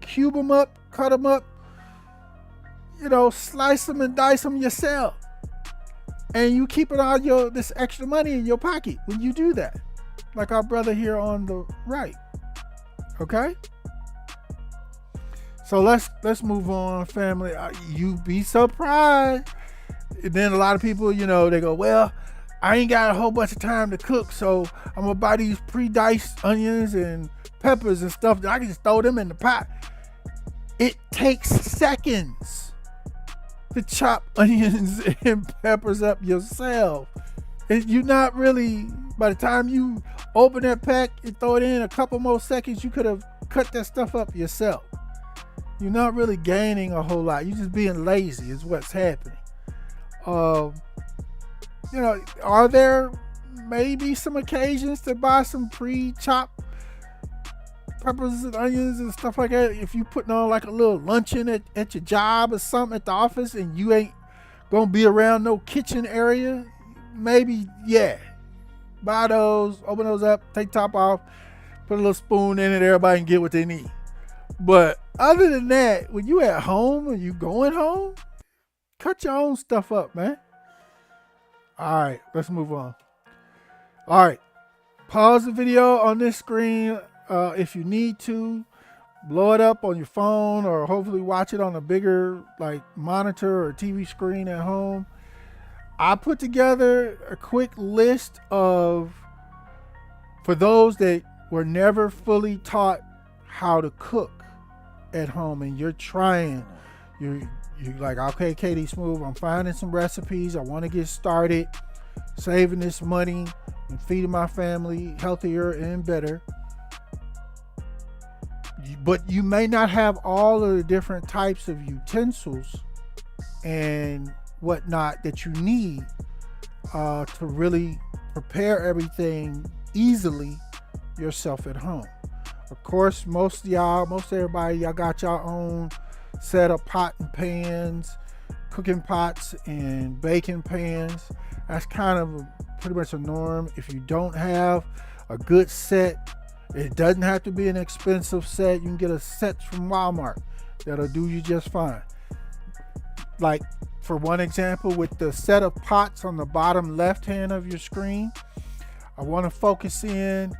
cube them up, slice them and dice them yourself. And you keep it all this extra money in your pocket when you do that. Like our brother here on the right. Okay? So let's move on, family. You'd be surprised. And then a lot of people, they go, well, I ain't got a whole bunch of time to cook, so I'm gonna buy these pre-diced onions and peppers and stuff that I can just throw them in the pot. It takes seconds to chop onions and peppers up yourself. You're not really, by the time you open that pack and throw it in a couple more seconds, you could have cut that stuff up yourself. You're not really gaining a whole lot. You're just being lazy is what's happening. Are there maybe some occasions to buy some pre-chopped peppers and onions and stuff like that? If you putting on like a little luncheon at your job or something at the office and you ain't gonna be around no kitchen area, maybe, yeah. Buy those, open those up, take top off, put a little spoon in it, everybody can get what they need. But other than that, when you at home or you going home, cut your own stuff up, man. All right, let's move on. All right, pause the video on this screen if you need to. Blow it up on your phone or hopefully watch it on a bigger like monitor or TV screen at home. I put together a quick list for those that were never fully taught how to cook at home and you're trying. You're like, okay, Katie Smooth, I'm finding some recipes. I want to get started saving this money and feeding my family healthier and better. But you may not have all of the different types of utensils and whatnot that you need to really prepare everything easily yourself at home. Of course, most everybody, y'all got your own set of pot and pans, cooking pots and baking pans. That's kind of pretty much a norm. If you don't have a good set, it doesn't have to be an expensive set. You can get a set from Walmart that'll do you just fine. Like for one example, with the set of pots on the bottom left hand of your screen, I want to focus in.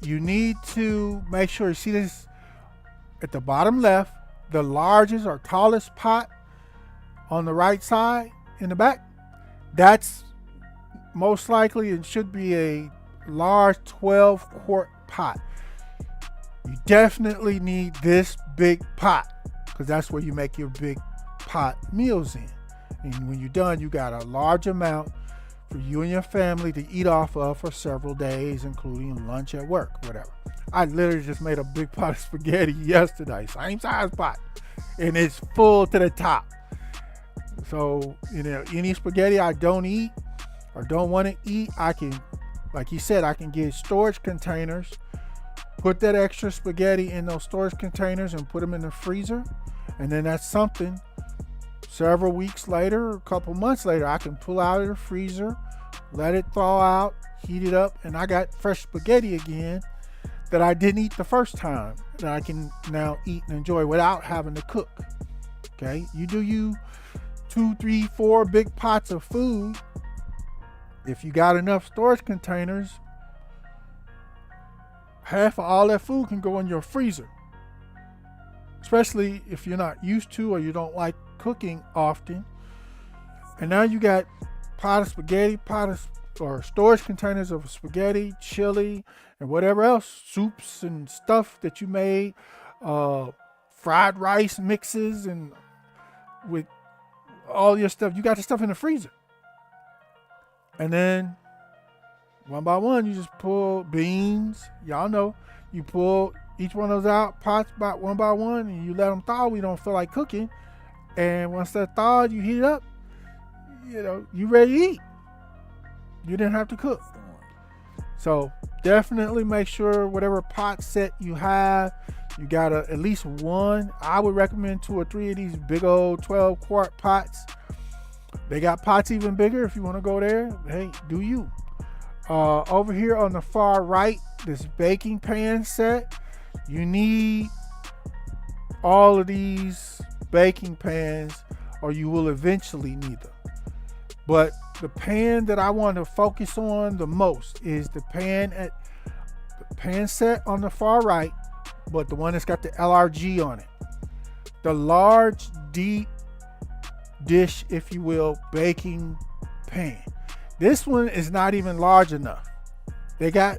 You need to make sure you see this at the bottom left, the largest or tallest pot on the right side in the back. That's most likely it should be a large 12-quart pot. You definitely need this big pot because that's where you make your big pot meals in. And when you're done, you got a large amount for you and your family to eat off of for several days, including lunch at work, whatever. I literally just made a big pot of spaghetti yesterday, same size pot, and it's full to the top. So, any spaghetti I don't eat or don't want to eat, I can, like you said, I can get storage containers, put that extra spaghetti in those storage containers and put them in the freezer. And then that's something several weeks later, a couple months later, I can pull out of the freezer, let it thaw out, heat it up, and I got fresh spaghetti again that I didn't eat the first time that I can now eat and enjoy without having to cook. Okay, you do you 2, 3, 4 big pots of food. If you got enough storage containers, half of all that food can go in your freezer. Especially if you're not used to or you don't like cooking often. And now you got pot of spaghetti, or storage containers of spaghetti, chili, and whatever else, soups and stuff that you made, fried rice mixes, and with all your stuff. You got the stuff in the freezer. And then one by one, you just pull beans. Y'all know, you pull each one of those out, pots about one by one, and you let them thaw. We don't feel like cooking. And once they're thawed, you heat it up. You ready to eat. You didn't have to cook. So definitely make sure whatever pot set you have, you got at least one. I would recommend 2 or 3 of these big old 12-quart pots. They got pots even bigger if you want to go there. Hey, do you. Over here on the far right, this baking pan set, you need all of these baking pans or you will eventually need them. But the pan that I want to focus on the most is the pan set on the far right, but the one that's got the LRG on it. The large, deep dish, if you will, baking pan. This one is not even large enough. They got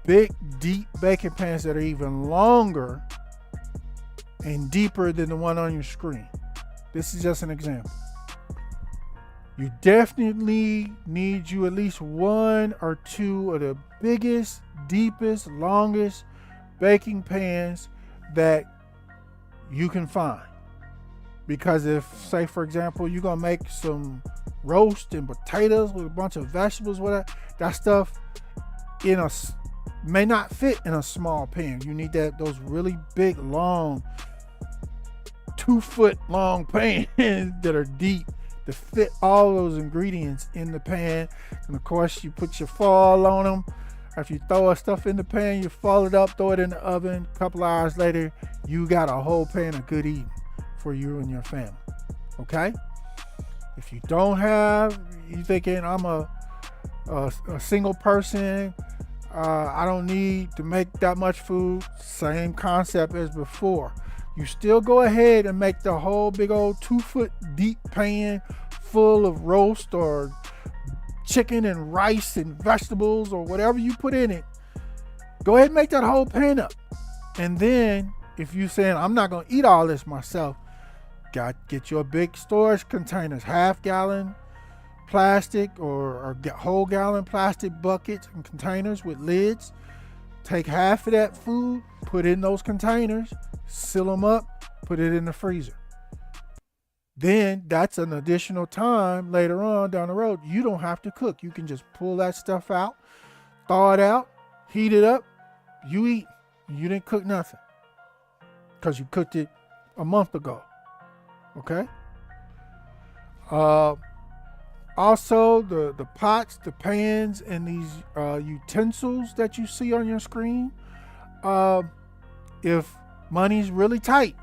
big, deep baking pans that are even longer and deeper than the one on your screen. This is just an example. You definitely need you at least one or two of the biggest, deepest, longest baking pans that you can find. Because if, say for example, you're gonna make some roast and potatoes with a bunch of vegetables, whatever, that stuff may not fit in a small pan. You need those really big, long, 2-foot long pans that are deep to fit all those ingredients in the pan. And of course, you put your foil on them. After you throw stuff in the pan, you fold it up, throw it in the oven. A couple hours later, you got a whole pan of good eating for you and your family. Okay? If you don't have, you thinking I'm a single person, I don't need to make that much food, same concept as before. You still go ahead and make the whole big old 2-foot deep pan full of roast or chicken and rice and vegetables or whatever you put in it. Go ahead and make that whole pan up. And then if you're saying, I'm not going to eat all this myself, get your big storage containers, half-gallon plastic or whole gallon plastic buckets and containers with lids. Take half of that food, put it in those containers, seal them up, put it in the freezer. Then that's an additional time later on down the road. You don't have to cook. You can just pull that stuff out, thaw it out, heat it up, you eat. You didn't cook nothing because you cooked it a month ago. Okay? Also, the pots, the pans, and these utensils that you see on your screen, if money's really tight,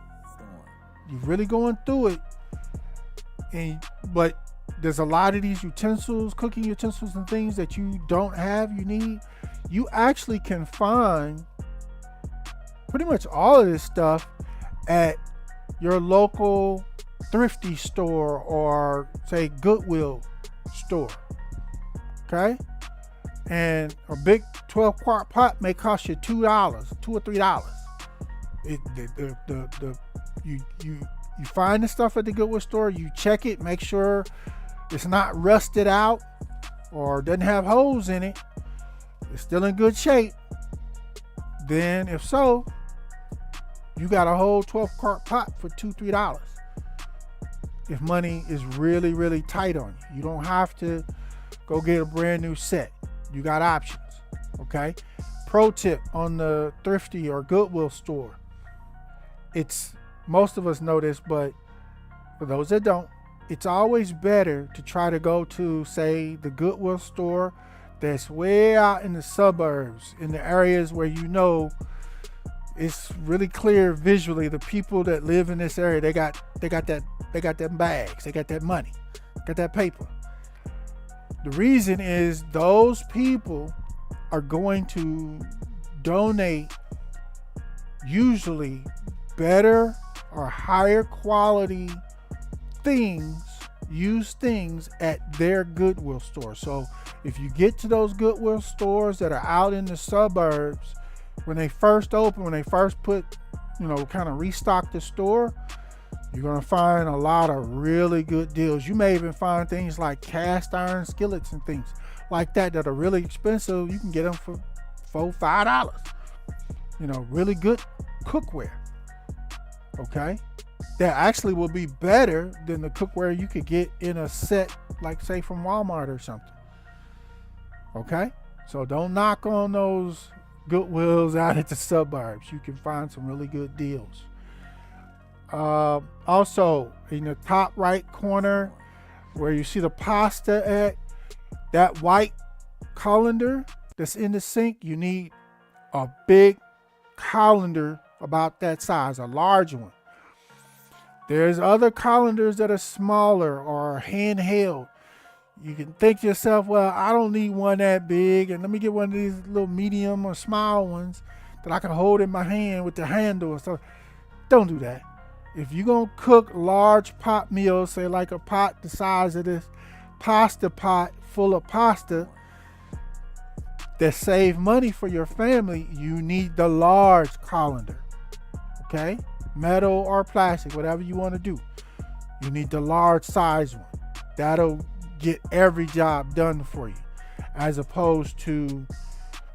you're really going through it, but there's a lot of these utensils, cooking utensils and things that you don't have, you need, you actually can find pretty much all of this stuff at your local thrifty store or say Goodwill store. Okay? And a big 12-quart pot may cost you $2 or $3. You find the stuff at the Goodwill store, you check it, make sure it's not rusted out or doesn't have holes in it, it's still in good shape. Then if so, you got a whole 12-quart pot for $2-3. If money is really, really tight on you, you don't have to go get a brand new set. You got options. Okay? Pro tip on the thrifty or Goodwill store. Most of us know this, but for those that don't, it's always better to try to go to, say, the Goodwill store that's way out in the suburbs, in the areas where you know it's really clear visually the people that live in this area, they got them bags, they got that money, got that paper. The reason is those people are going to donate usually better or higher quality used things at their Goodwill store. So if you get to those Goodwill stores that are out in the suburbs, when they first open, when they first put, kind of restock the store, you're going to find a lot of really good deals. You may even find things like cast iron skillets and things like that are really expensive. You can get them for $4-5. Really good cookware. Okay? That actually will be better than the cookware you could get in a set, like say from Walmart or something. Okay? So don't knock on those Goodwills out at the suburbs. You can find some really good deals. Also, in the top right corner where you see the pasta at, that white colander that's in the sink, you need a big colander about that size, a large one. There's other colanders that are smaller or handheld. You can think to yourself, well, I don't need one that big, and let me get one of these little medium or small ones that I can hold in my hand with the handle and stuff. Don't do that. If you're going to cook large pot meals, say like a pot the size of this pasta pot full of pasta, that save money for your family, you need the large colander. Okay? Metal or plastic, whatever you want to do. You need the large size one. That'll get every job done for you. As opposed to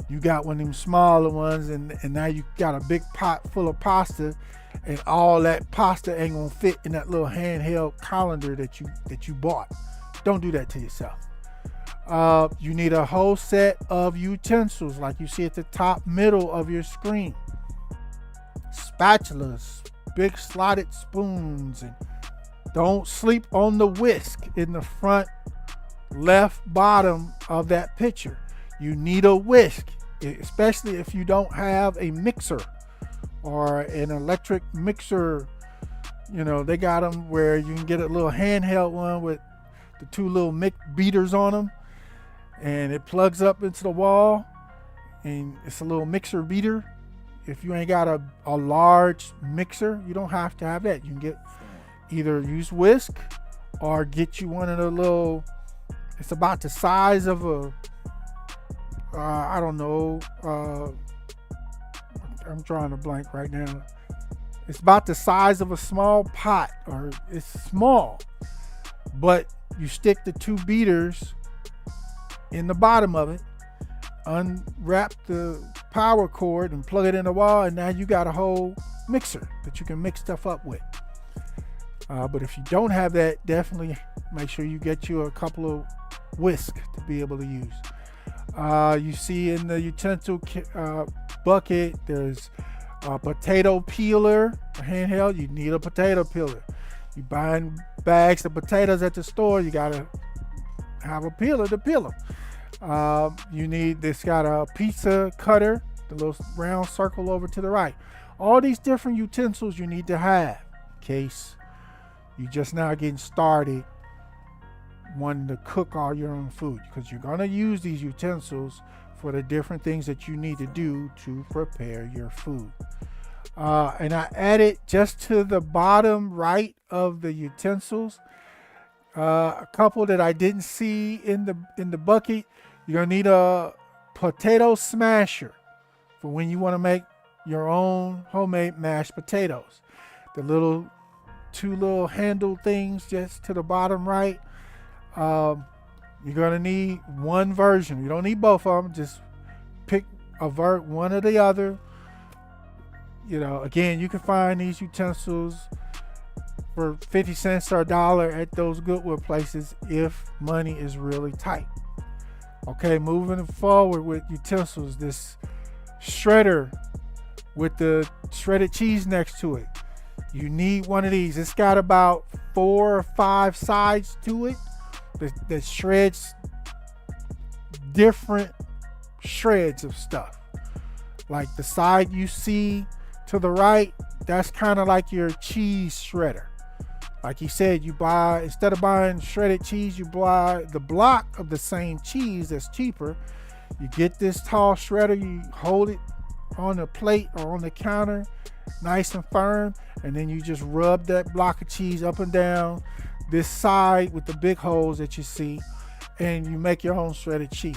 you got one of them smaller ones and now you got a big pot full of pasta and all that pasta ain't gonna fit in that little handheld colander that you bought. Don't do that to yourself. You need a whole set of utensils like you see at the top middle of your screen. Spatulas, big slotted spoons, and don't sleep on the whisk in the front left bottom of that picture. You need a whisk, especially if you don't have a mixer or an electric mixer. You know, they got them where you can get a little handheld one with the two little beaters on them, and it plugs up into the wall, and it's a little mixer beater. If you ain't got a large mixer, you don't have to have that. You can get either use whisk or get you one of the little, it's about the size of a, I don't know, I'm drawing a blank right now. It's about the size of a small pot, or it's small, but you stick the two beaters in the bottom of it, unwrap the power cord and plug it in the wall, and now you got a whole mixer that you can mix stuff up with. But if you don't have that, definitely make sure you get you a couple of whisks to be able to use. You see in the utensil bucket, there's a potato peeler, a handheld. You need a potato peeler. You buying bags of potatoes at the store, you gotta have a peeler to peel them. You need, this got a pizza cutter, the little round circle over to the right. All these different utensils you need to have in case you just now getting started wanting to cook all your own food, because you're going to use these utensils for the different things that you need to do to prepare your food. And I added just to the bottom right of the utensils a couple that I didn't see in the bucket. You're going to need a potato smasher for when you want to make your own homemade mashed potatoes. The two little handle things just to the bottom right. You're going to need one version. You don't need both of them. Just pick one or the other. You know, again, you can find these utensils for 50 cents or $1 at those Goodwill places if money is really tight. Okay, moving forward with utensils, this shredder with the shredded cheese next to it. You need one of these. It's got about 4 or 5 sides to it that shreds different shreds of stuff. Like the side you see to the right, that's kind of like your cheese shredder. Like he said, you buy, instead of buying shredded cheese, you buy the block of the same cheese that's cheaper. You get this tall shredder, you hold it on a plate or on the counter, nice and firm, and then you just rub that block of cheese up and down this side with the big holes that you see, and you make your own shredded cheese.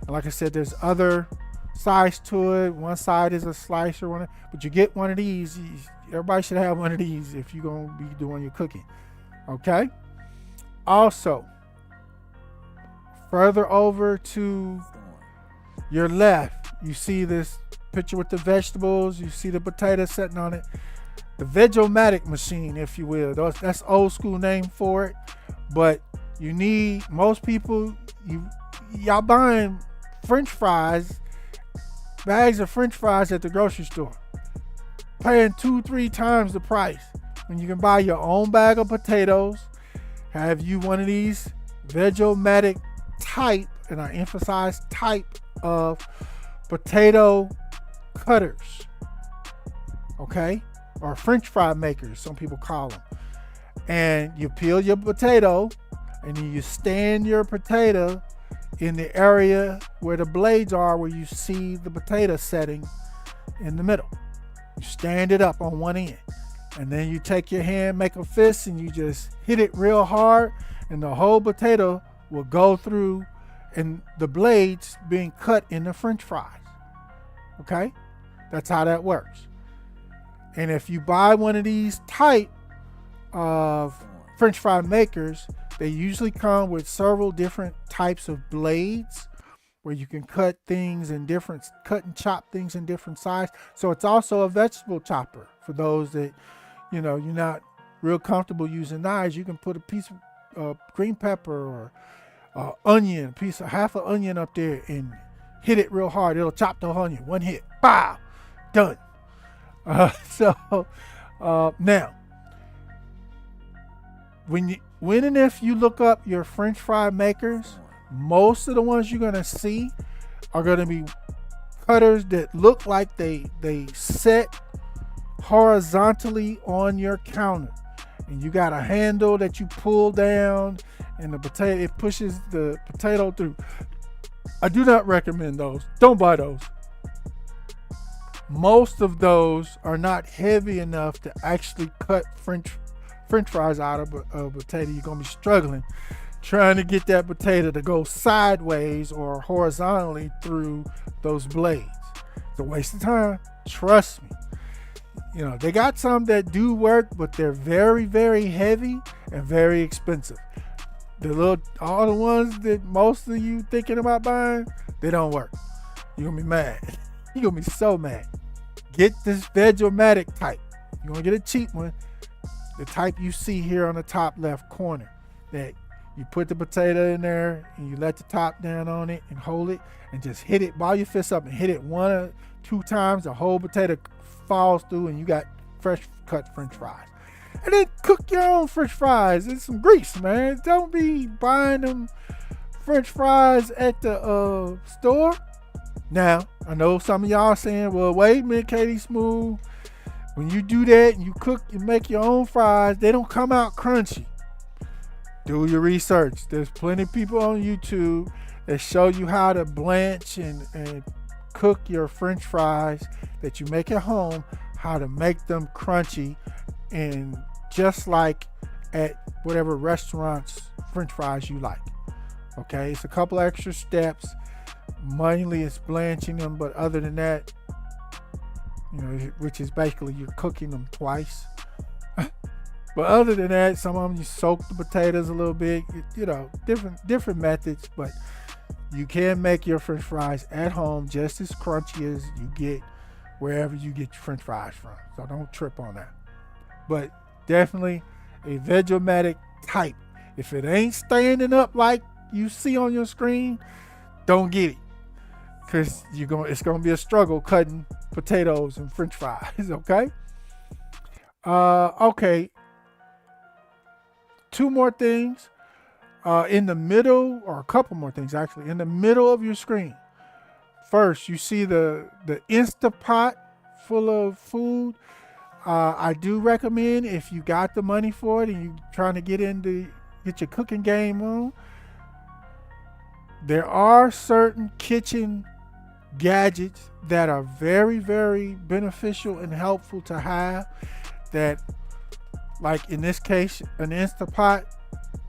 And like I said, there's other sides to it. One side is a slicer, but you get one of these. Everybody should have one of these if you're going to be doing your cooking. Okay? Also, further over to your left, you see this picture with the vegetables. You see the potato sitting on it. The Vegomatic machine, if you will. That's old school name for it. But you need, most people, y'all buying French fries, bags of French fries at the grocery store, paying 2-3 times the price when you can buy your own bag of potatoes, have you one of these Vegomatic type, and I emphasize type, of potato cutters, okay, or French fry makers, some people call them. And you peel your potato, and then you stand your potato in the area where the blades are, where you see the potato setting in the middle. You stand it up on one end, and then you take your hand, make a fist, and you just hit it real hard, and the whole potato will go through, and the blades being cut into French fries. Okay? That's how that works. And if you buy one of these type of French fry makers, they usually come with several different types of blades where you can cut and chop things in different sizes. So it's also a vegetable chopper for those that, you're not real comfortable using knives. You can put a piece of green pepper or onion, half an onion up there and hit it real hard. It'll chop the whole onion. One hit, bow, done. Now, when and if you look up your French fry makers, most of the ones you're gonna see are gonna be cutters that look like they set horizontally on your counter, and you got a handle that you pull down, and it pushes the potato through. I do not recommend those. Don't buy those. Most of those are not heavy enough to actually cut French fries out of a potato. You're gonna be struggling trying to get that potato to go sideways or horizontally through those blades. It's a waste of time. Trust me. They got some that do work, but they're very, very heavy and very expensive. All the ones that most of you thinking about buying, they don't work. You're gonna be mad. You're gonna be so mad. Get this Veg-O-Matic type. You're gonna get a cheap one. The type you see here on the top left corner, that you put the potato in there and you let the top down on it and hold it and just hit it, ball your fist up and hit it 1 or 2 times. The whole potato falls through and you got fresh cut French fries. And then cook your own French fries. It's some grease, man. Don't be buying them French fries at the store. Now, I know some of y'all saying, well, wait a minute, Katie Smooth. When you do that and you cook and make your own fries, they don't come out crunchy. Do your research. There's plenty of people on YouTube that show you how to blanch and cook your French fries that you make at home, how to make them crunchy, and just like at whatever restaurant's French fries you like. Okay, it's a couple extra steps. Mainly it's blanching them, but other than that, which is basically you're cooking them twice. But other than that, some of them you soak the potatoes a little bit, different methods, but you can make your French fries at home just as crunchy as you get wherever you get your French fries from. So don't trip on that. But definitely a Veg-O-Matic type. If it ain't standing up like you see on your screen, don't get it. Because it's going to be a struggle cutting potatoes and French fries, okay? Okay. 2 more things. In the middle, or a couple more things actually, in the middle of your screen. First, you see the Instapot full of food. I do recommend, if you got the money for it and you're trying to get your cooking game on, there are certain kitchen gadgets that are very, very beneficial and helpful to have, that, like in this case, an Instapot,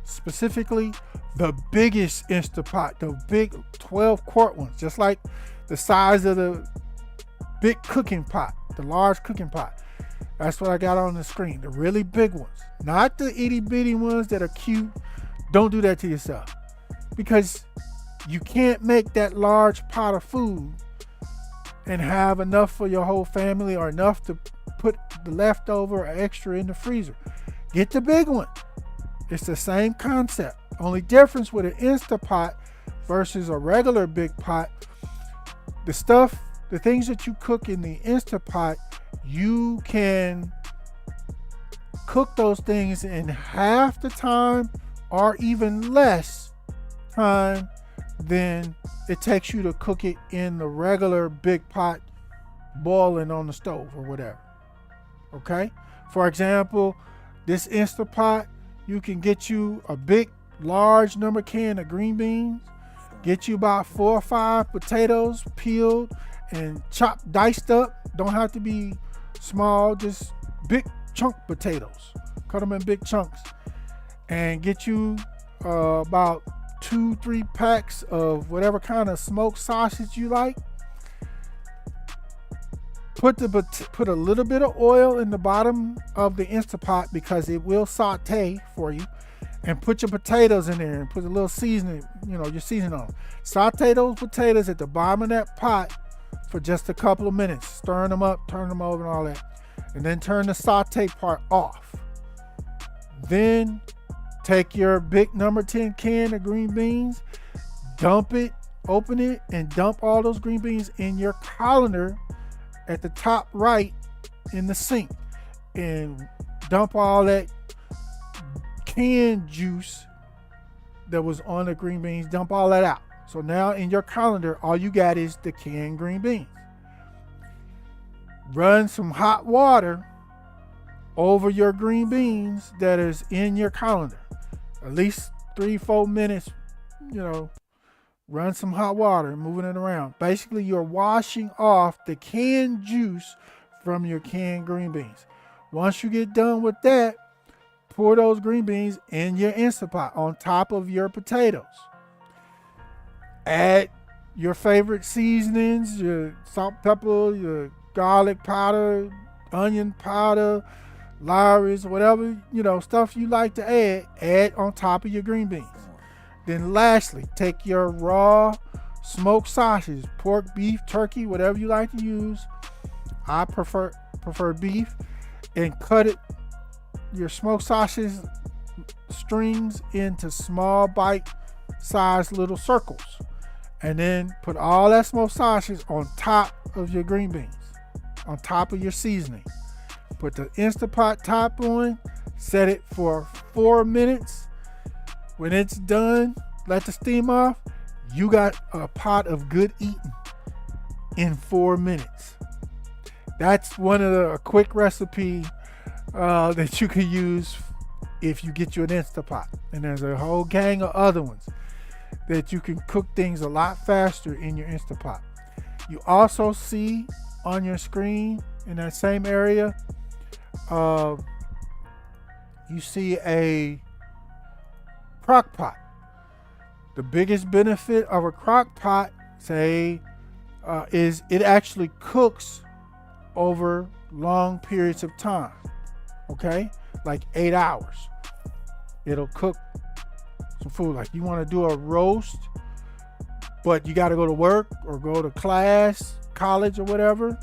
specifically the biggest Instapot, the big 12-quart ones, just like the size of the big cooking pot, the large cooking pot. That's what I got on the screen, the really big ones, not the itty bitty ones that are cute. Don't do that to yourself, because you can't make that large pot of food and have enough for your whole family, or enough to put the leftover or extra in the freezer. Get the big one. It's the same concept. Only difference with an Instapot versus a regular big pot, the things that you cook in the Instapot, you can cook those things in half the time or even less time than it takes you to cook it in the regular big pot boiling on the stove or whatever. Okay? For example, this Instapot, you can get you a big large number can of green beans. Get you about 4 or 5 potatoes peeled and chopped, diced up. Don't have to be small, just big chunk potatoes. Cut them in big chunks. And get you about 2-3 packs of whatever kind of smoked sausage you like. Put a little bit of oil in the bottom of the Instapot because it will saute for you. And put your potatoes in there and put a little seasoning, your seasoning on them. Saute those potatoes at the bottom of that pot for just a couple of minutes, stirring them up, turning them over and all that. And then turn the saute part off. Then take your big number 10 can of green beans, dump it, open it, and dump all those green beans in your colander at the top right in the sink. And dump all that canned juice that was on the green beans, dump all that out. So now in your colander, all you got is the canned green beans. Run some hot water over your green beans that is in your colander. At least 3-4 minutes, run some hot water, moving it around. Basically, you're washing off the canned juice from your canned green beans. Once you get done with that, pour those green beans in your Instapot on top of your potatoes. Add your favorite seasonings, your salt, pepper, your garlic powder, onion powder, Lawry's, whatever, stuff you like to add on top of your green beans. Then lastly, take your raw smoked sausage, pork, beef, turkey, whatever you like to use. I prefer beef, and cut it, your smoked sausage strings, into small bite-sized little circles. And then put all that smoked sausage on top of your green beans, on top of your seasoning. Put the Instapot top on, set it for 4 minutes. When it's done, let the steam off. You got a pot of good eating in 4 minutes. That's one of a quick recipe that you can use if you get you an Instapot. And there's a whole gang of other ones that you can cook things a lot faster in your Instapot. You also see on your screen in that same area, you see a crock pot. The biggest benefit of a crock pot, is it actually cooks over long periods of time. Okay, like 8 hours. It'll cook some food. Like you want to do a roast, but you got to go to work or go to class, college or whatever.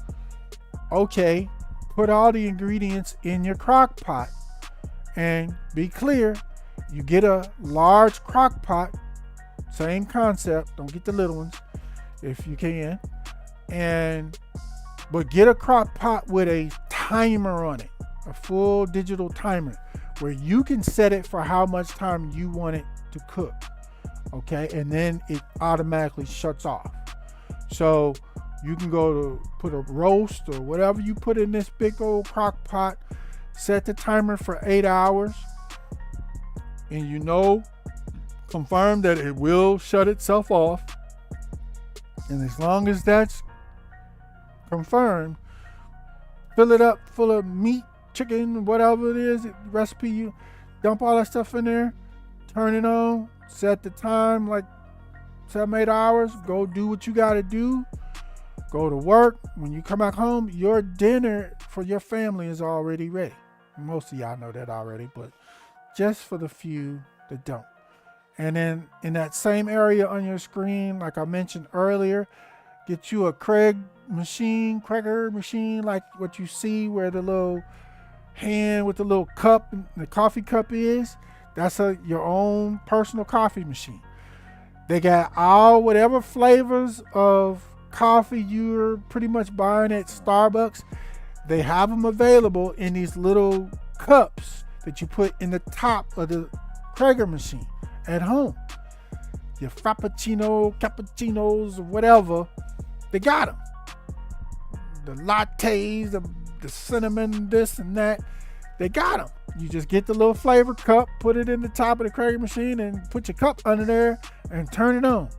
Okay, put all the ingredients in your crock pot, and be clear, you get a large crock pot, same concept, don't get the little ones if you can, but get a crock pot with a timer on it, a full digital timer, where you can set it for how much time you want it to cook. Okay, and then it automatically shuts off. So you can go to put a roast or whatever you put in this big old crock pot, set the timer for 8 hours, and confirm that it will shut itself off. And as long as that's confirmed, fill it up full of meat, chicken, whatever it is, recipe, you dump all that stuff in there, turn it on, set the time like 7-8 hours, go do what you got to do, go to work. When you come back home, your dinner for your family is already ready. Most of y'all know that already, but just for the few that don't. And then in that same area on your screen, like I mentioned earlier, get you a Keurig machine, like what you see where the little hand with the little cup, the coffee cup is. That's your own personal coffee machine. They got all whatever flavors of coffee you're pretty much buying at Starbucks. They have them available in these little cups that you put in the top of the Keurig machine at home. Your Frappuccino, cappuccinos, whatever, they got them. The lattes, the cinnamon, this and that, they got them. You just get the little flavor cup, put it in the top of the Krager machine, and put your cup under there and turn it on.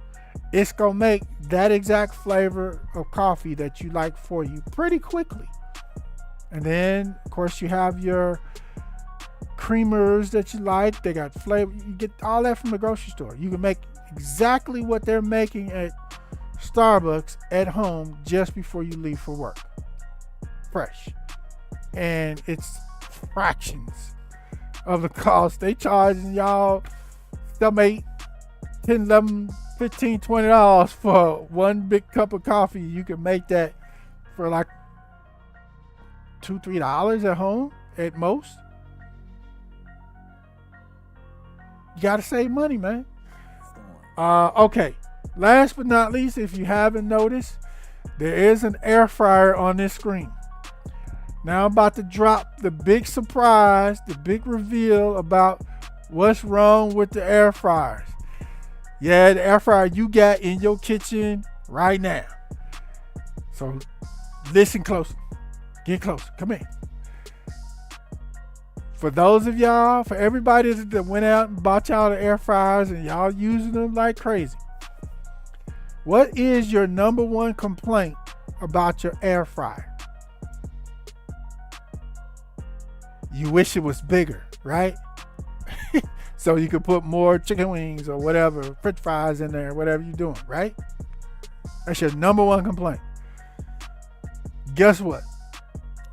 It's gonna make that exact flavor of coffee that you like for you pretty quickly. And then, of course, you have your creamers that you like. They got flavor. You get all that from the grocery store. You can make exactly what they're making at Starbucks at home just before you leave for work. Fresh. And it's fractions of the cost they charging y'all. Some $8, $10, $11, $15, $20 for one big cup of coffee. You can make that for like $2, $3 at home at most. You gotta save money, man. Okay. Last but not least, if you haven't noticed, there is an air fryer on this screen. Now I'm about to drop the big surprise, the big reveal about what's wrong with the air fryers. Yeah, the air fryer you got in your kitchen right now. So listen closer. Get closer. Come in. For those of y'all, for everybody that went out and bought y'all the air fryers and y'all using them like crazy, what is your number one complaint about your air fryer? You wish it was bigger, right? So you could put more chicken wings or whatever, french fries in there, whatever you're doing, right? That's your number one complaint. Guess what?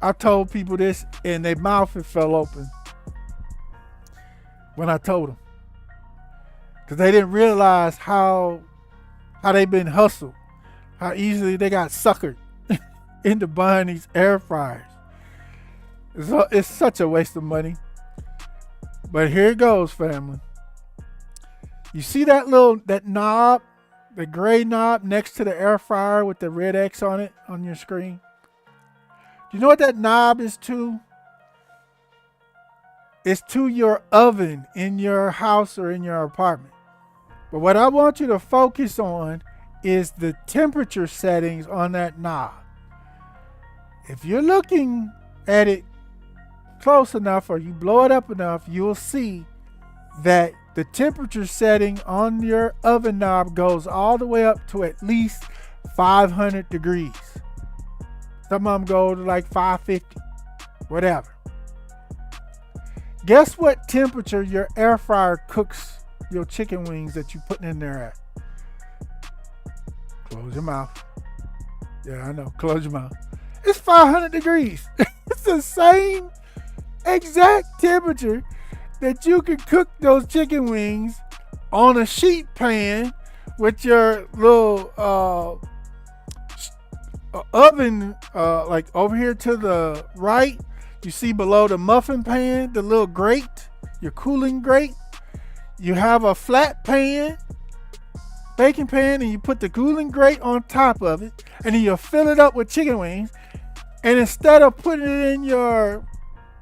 I told people this and their mouth fell open when I told them. Because they didn't realize how they've been hustled, how easily they got suckered into buying these air fryers. It's such a waste of money. But here it goes, family. You see that knob, the gray knob next to the air fryer with the red X on it on your screen? Do you know what that knob is to? It's to your oven in your house or in your apartment. But what I want you to focus on is the temperature settings on that knob. If you're looking at it close enough or you blow it up enough, you'll see that the temperature setting on your oven knob goes all the way up to at least 500 degrees. Some of them go to like 550, whatever. Guess what temperature your air fryer cooks your chicken wings that you're putting in there at? Close your mouth. Yeah, I know. Close your mouth. It's 500 degrees. It's the same exact temperature that you can cook those chicken wings on a sheet pan with your little oven, like over here to the right. You see below the muffin pan, the little grate, your cooling grate. You have a flat pan, baking pan, and you put the cooling grate on top of it, and then you fill it up with chicken wings. And instead of putting it in your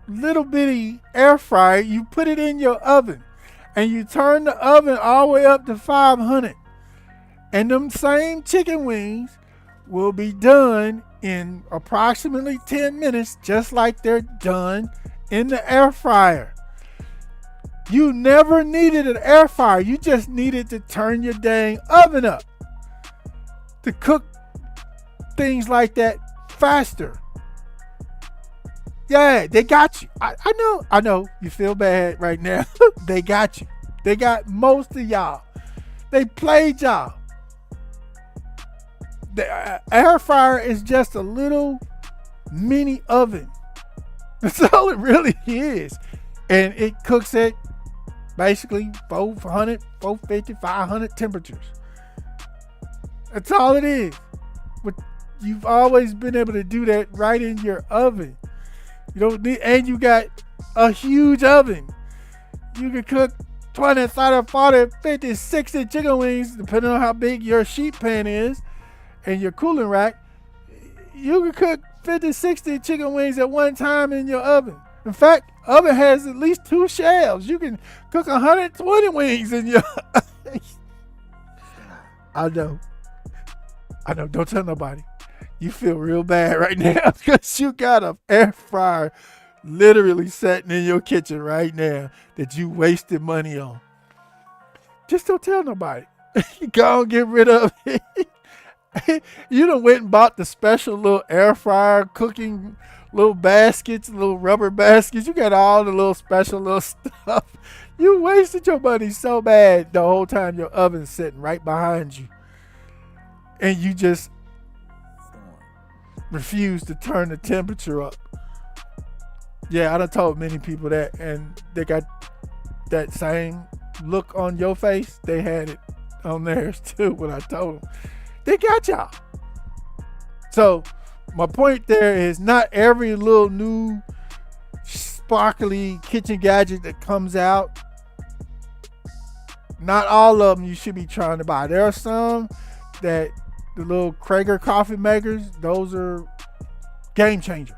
little bitty air fryer, you put it in your oven, and you turn the oven all the way up to 500. And them same chicken wings will be done in approximately 10 minutes, just like they're done in the air fryer. You never needed an air fryer. You just needed to turn your dang oven up to cook things like that faster. Yeah, they got you. I know you feel bad right now. They got you. They got most of y'all. They played y'all. The air fryer is just a little mini oven. That's all it really is. And it cooks at basically 400, 450, 500 temperatures. That's all it is. But you've always been able to do that right in your oven. You don't need, and you got a huge oven. You can cook 20, 30, 40, 50, 60 chicken wings, depending on how big your sheet pan is and your cooling rack. You can cook 50, 60 chicken wings at one time in your oven. In fact, oven has at least 2 shelves. You can cook 120 wings in your I know. Don't tell nobody. You feel real bad right now because you got an air fryer literally sitting in your kitchen right now that you wasted money on. Just don't tell nobody. Go and get rid of it. You done went and bought the special little air fryer cooking little baskets, little rubber baskets. You got all the little special little stuff. You wasted your money so bad the whole time your oven's sitting right behind you. And you just refuse to turn the temperature up. Yeah, I done told many people that, and they got that same look on your face. They had it on theirs too when I told them. They got y'all. So my point there is not every little new sparkly kitchen gadget that comes out, not all of them you should be trying to buy. There are some that the little Krager coffee makers, those are game changer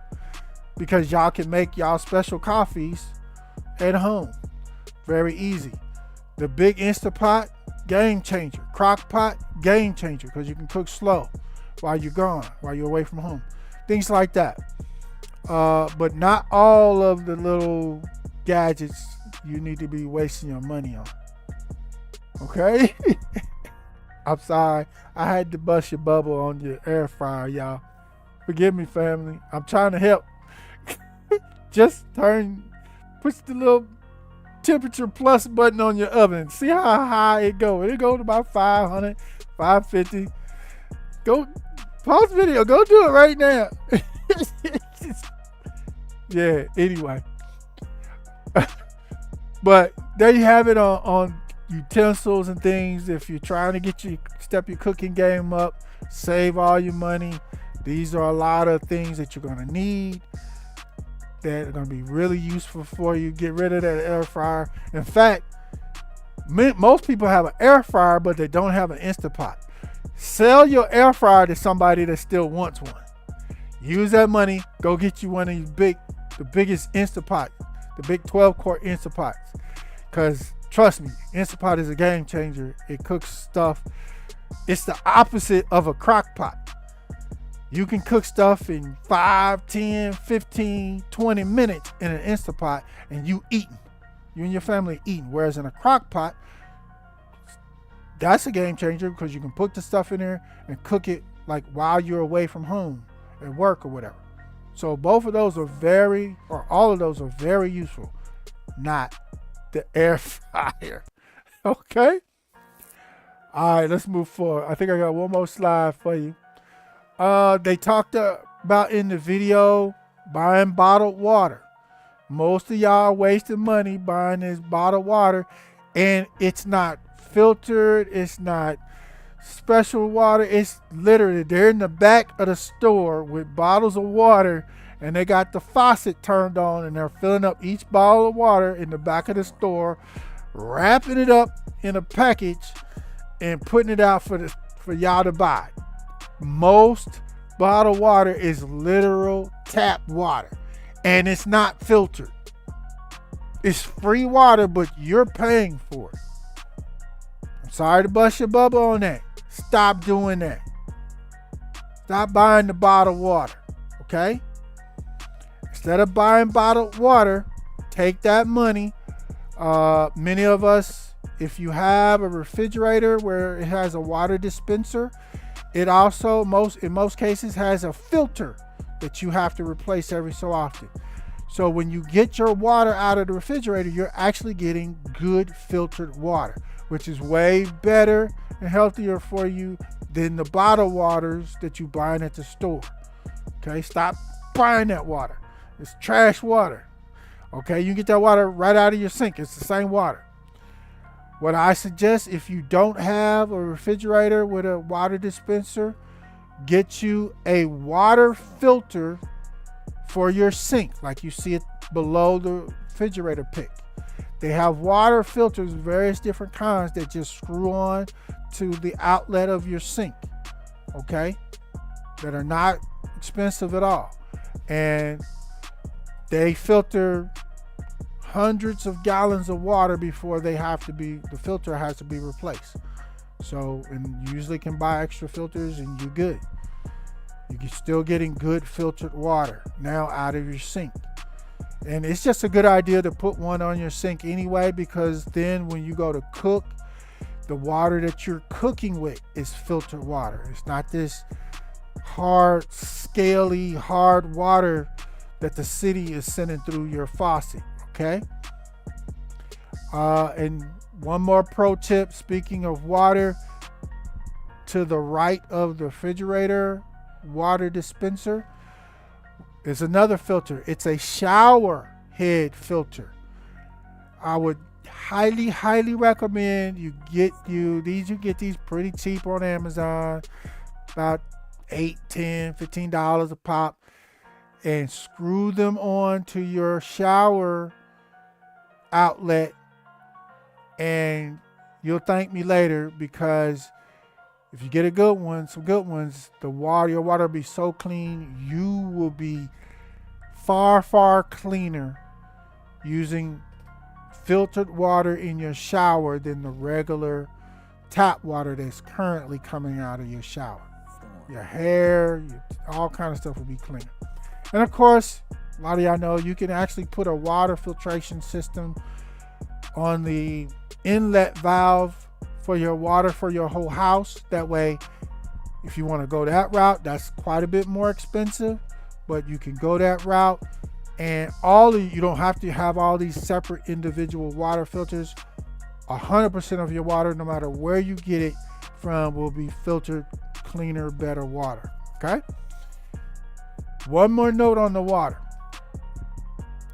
because y'all can make y'all special coffees at home. Very easy. The big Instapot, game changer. Crock pot, game changer because you can cook slow while you're gone, while you're away from home. Things like that. But not all of the little gadgets you need to be wasting your money on. Okay? I'm sorry. I had to bust your bubble on your air fryer, y'all. Forgive me, family. I'm trying to help. Just push the little temperature plus button on your oven. See how high it goes. It goes to about 500, 550. Go pause the video. Go do it right now. Yeah, anyway. But there you have it on utensils and things. If you're trying to step your cooking game up, save all your money. These are a lot of things that you're going to need that are going to be really useful for you. Get rid of that air fryer. In fact, most people have an air fryer, but they don't have an Instapot. Sell your air fryer to somebody that still wants one. Use that money. Go get you one of these the biggest Instapot, the big 12-quart Instapots. Because trust me, Instapot is a game changer. It cooks stuff. It's the opposite of a crock pot. You can cook stuff in 5, 10, 15, 20 minutes in an Instapot and you eating. You and your family eating. Whereas in a crock pot, that's a game changer because you can put the stuff in there and cook it like while you're away from home at work or whatever. So both of those are all of those are very useful. Not the air fryer. Okay? All right, let's move forward. I think I got one more slide for you. They talked about in the video buying bottled water. Most of y'all are wasting money buying this bottled water, and it's not filtered. It's not special water. It's literally, they're in the back of the store with bottles of water, and they got the faucet turned on, and they're filling up each bottle of water in the back of the store, wrapping it up in a package, and putting it out for y'all to buy. Most bottled water is literal tap water, and it's not filtered. It's free water, but you're paying for it. I'm sorry to bust your bubble on that. Stop doing that. Stop buying the bottled water, okay? Instead of buying bottled water, take that money. Many of us, if you have a refrigerator where it has a water dispenser, it also, in most cases, has a filter that you have to replace every so often. So when you get your water out of the refrigerator, you're actually getting good filtered water, which is way better and healthier for you than the bottled waters that you buying at the store. Okay, stop buying that water. It's trash water. Okay, you get that water right out of your sink. It's the same water. What I suggest, if you don't have a refrigerator with a water dispenser, get you a water filter for your sink, like you see it below the refrigerator pick. They have water filters, various different kinds that just screw on to the outlet of your sink, okay? That are not expensive at all. And they filter hundreds of gallons of water before the filter has to be replaced. So, and you usually can buy extra filters and you're good. You're still getting good filtered water now out of your sink. And it's just a good idea to put one on your sink anyway, because then when you go to cook, the water that you're cooking with is filtered water. It's not this hard, scaly, hard water that the city is sending through your faucet, okay? And one more pro tip, speaking of water, to the right of the refrigerator water dispenser is another filter. It's a shower head filter. I would highly recommend you get these pretty cheap on Amazon, about $8, $10, $15 a pop, and screw them on to your shower outlet, and you'll thank me later, because if you get some good ones, your water will be so clean. You will be far cleaner using filtered water in your shower than the regular tap water that's currently coming out of your shower. Your hair, all kind of stuff will be cleaner. And of course, a lot of y'all know you can actually put a water filtration system on the inlet valve for your water for your whole house. That way, if you want to go that route, that's quite a bit more expensive, but you can go that route, and you don't have to have all these separate individual water filters. 100% of your water, no matter where you get it from, will be filtered, cleaner, better water. Okay? One more note on the water.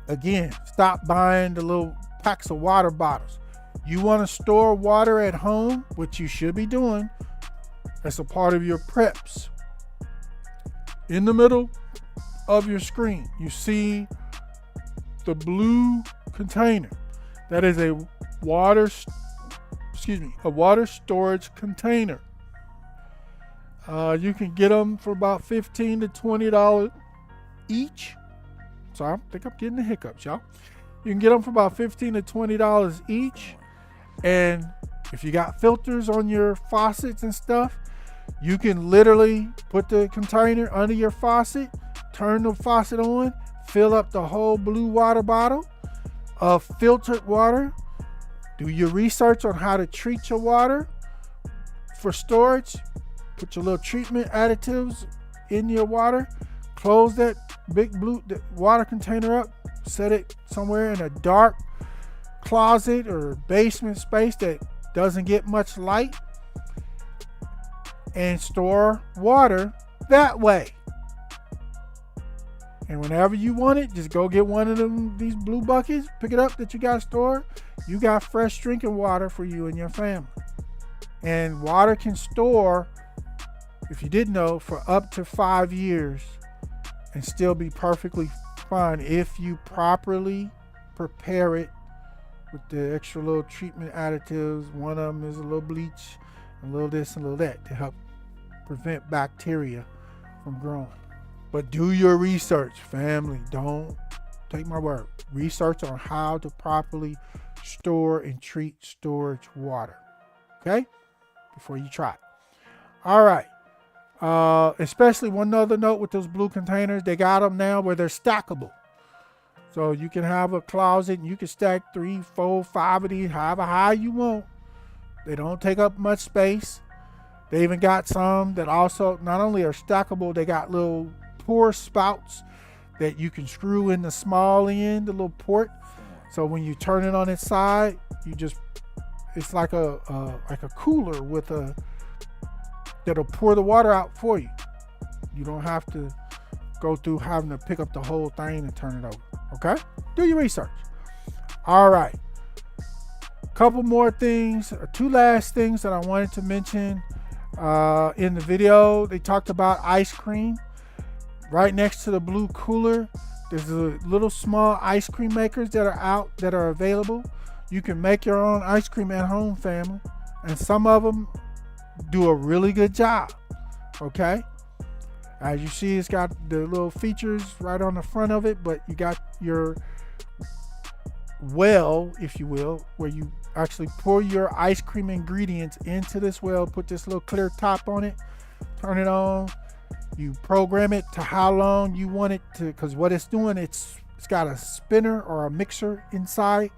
Again, stop buying the little packs of water bottles. You want to store water at home, which you should be doing. That's a part of your preps. In the middle of your screen, you see the blue container. That is a water storage container. You can get them for about $15 to $20 each. So I think I'm getting the hiccups, y'all. You can get them for about $15 to $20 each. And if you got filters on your faucets and stuff, you can literally put the container under your faucet, turn the faucet on, fill up the whole blue water bottle of filtered water. Do your research on how to treat your water for storage. Put your little treatment additives in your water. Close that big blue water container up. Set it somewhere in a dark closet or basement space that doesn't get much light, and store water that way. And whenever you want it, just go get one of these blue buckets, pick it up that you got stored. You got fresh drinking water for you and your family. And water can store, if you didn't know, for up to 5 years and still be perfectly fine if you properly prepare it with the extra little treatment additives. One of them is a little bleach, a little this and a little that to help prevent bacteria from growing. But do your research, family. Don't take my word. Research on how to properly store and treat storage water. Okay? Before you try it. All right. Especially one other note with those blue containers, they got them now where they're stackable. So you can have a closet and you can stack 3, 4, 5 of these, however high you want. They don't take up much space. They even got some that also not only are stackable, they got little pour spouts that you can screw in the small end, the little port. So when you turn it on its side, it's like a cooler with that'll pour the water out for you. You don't have to go through having to pick up the whole thing and turn it over. Okay? Do your research. All right. Couple more things, 2 last things that I wanted to mention in the video. They talked about ice cream. Right next to the blue cooler, there's a little small ice cream makers that are available. You can make your own ice cream at home, family. And some of them do a really good job. Okay? As you see, it's got the little features right on the front of it, but you got your well, if you will, where you actually pour your ice cream ingredients into this well, put this little clear top on it, turn it on. You program it to how long you want it to, because what it's doing, it's It's got a spinner or a mixer inside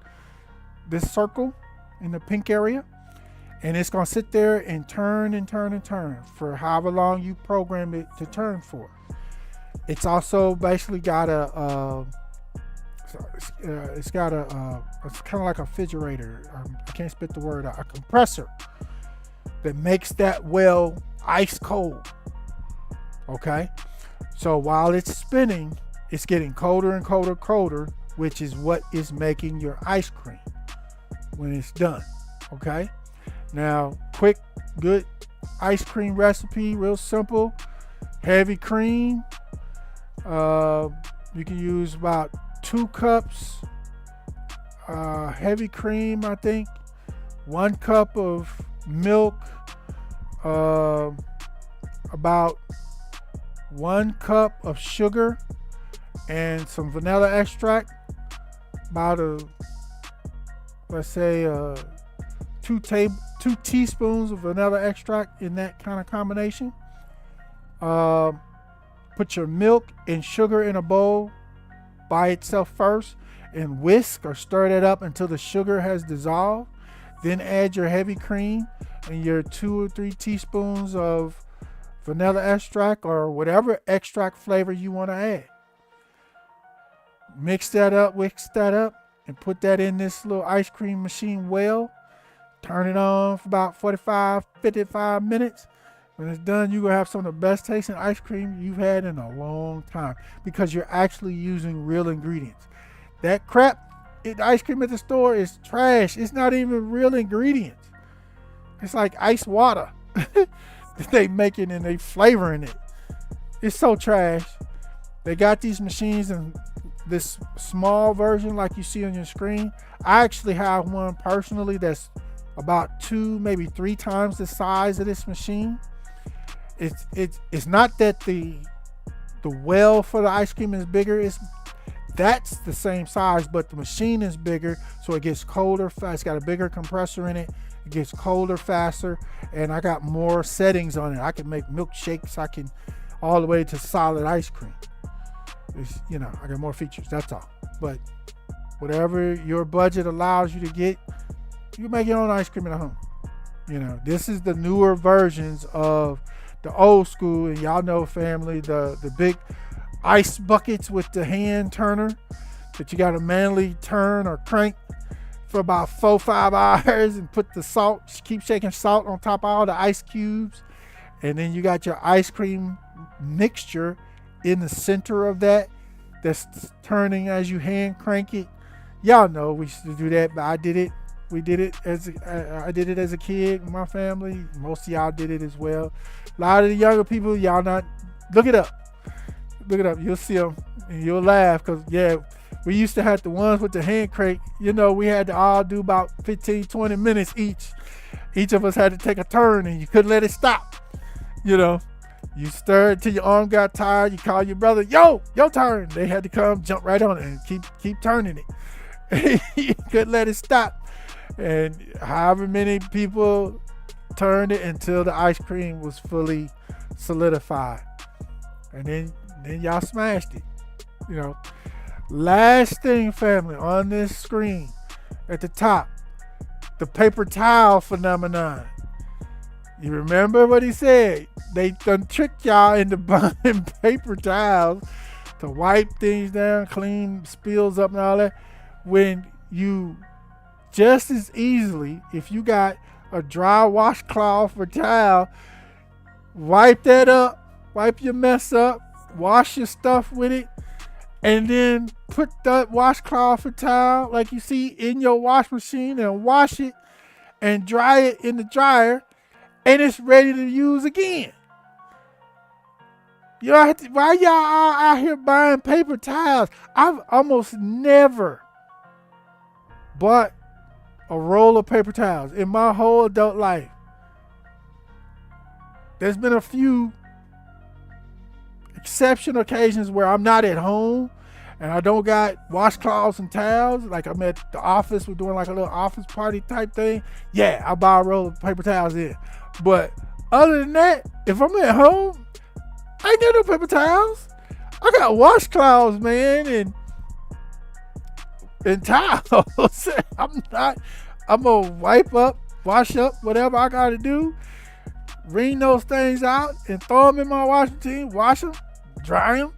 this circle in the pink area. And it's going to sit there and turn and turn and turn for however long you program it to turn for. It's also basically got it's kind of like a refrigerator. I can't spit the word out. A compressor that makes that well ice cold. Okay, so while it's spinning, it's getting colder and colder, which is what is making your ice cream when it's done. Okay, now quick, good ice cream recipe, real simple. Heavy cream. You can use about 2 cups heavy cream, I think. 1 cup of milk. About 1 cup of sugar and some vanilla extract. About let's say 2 teaspoons of vanilla extract in that kind of combination. Put your milk and sugar in a bowl by itself first and whisk or stir that up until the sugar has dissolved. Then add your heavy cream and your 2 or 3 teaspoons of vanilla extract or whatever extract flavor you want to add. Mix that up, whisk that up, and put that in this little ice cream machine well. Turn it on for about 55 minutes. When it's done, you're going to have some of the best tasting ice cream you've had in a long time because you're actually using real ingredients. That crap, the ice cream at the store is trash. It's not even real ingredients. It's like ice water that they making and they flavoring it. It's so trash. They got these machines in this small version like you see on your screen. I actually have one personally that's about 2, maybe 3 times the size of this machine. It's not that the well for the ice cream is bigger. That's the same size, but the machine is bigger, so it gets colder fast. It's got a bigger compressor in it. It gets colder faster, and I got more settings on it. I can make milkshakes. I can all the way to solid ice cream. I got more features. That's all. But whatever your budget allows you to get, you can make your own ice cream at home. This is the newer versions of the old school, and y'all know, family, the big ice buckets with the hand turner that you got to manually turn or crank for about 4-5 hours and put the salt, keep shaking salt on top of all the ice cubes. And then you got your ice cream mixture in the center of that's turning as you hand crank it. Y'all know we used to do that, but I did it as a kid in my family. Most of y'all did it as well. A lot of the younger people, y'all not. Look it up. You'll see them and you'll laugh because we used to have the ones with the hand crank. We had to all do about 15-20 minutes each. Each of us had to take a turn and you couldn't let it stop. You stirred till your arm got tired. You call your brother, yo, your turn. They had to come, jump right on it and keep turning it. You couldn't let it stop. And however many people turned it until the ice cream was fully solidified. And then y'all smashed it. Last thing, family, on this screen at the top, the paper towel phenomenon. You remember what he said? They done tricked y'all into buying paper towels to wipe things down, clean spills up and all that. When you just as easily, if you got a dry washcloth or towel, wipe that up, wipe your mess up, wash your stuff with it, and then put that washcloth or towel like you see in your wash machine and wash it and dry it in the dryer, and it's ready to use again. You don't have to, why y'all all out here buying paper towels? I've almost never bought a roll of paper towels in my whole adult life. There's been a few exceptional occasions where I'm not at home and I don't got washcloths and towels. Like I'm at the office, we're doing like a little office party type thing. Yeah, I buy a roll of paper towels in. But other than that, if I'm at home, I ain't got no paper towels. I got washcloths, man, and and towels. I'm gonna wipe up, wash up, whatever I gotta do, wring those things out and throw them in my washing machine, wash them, dry them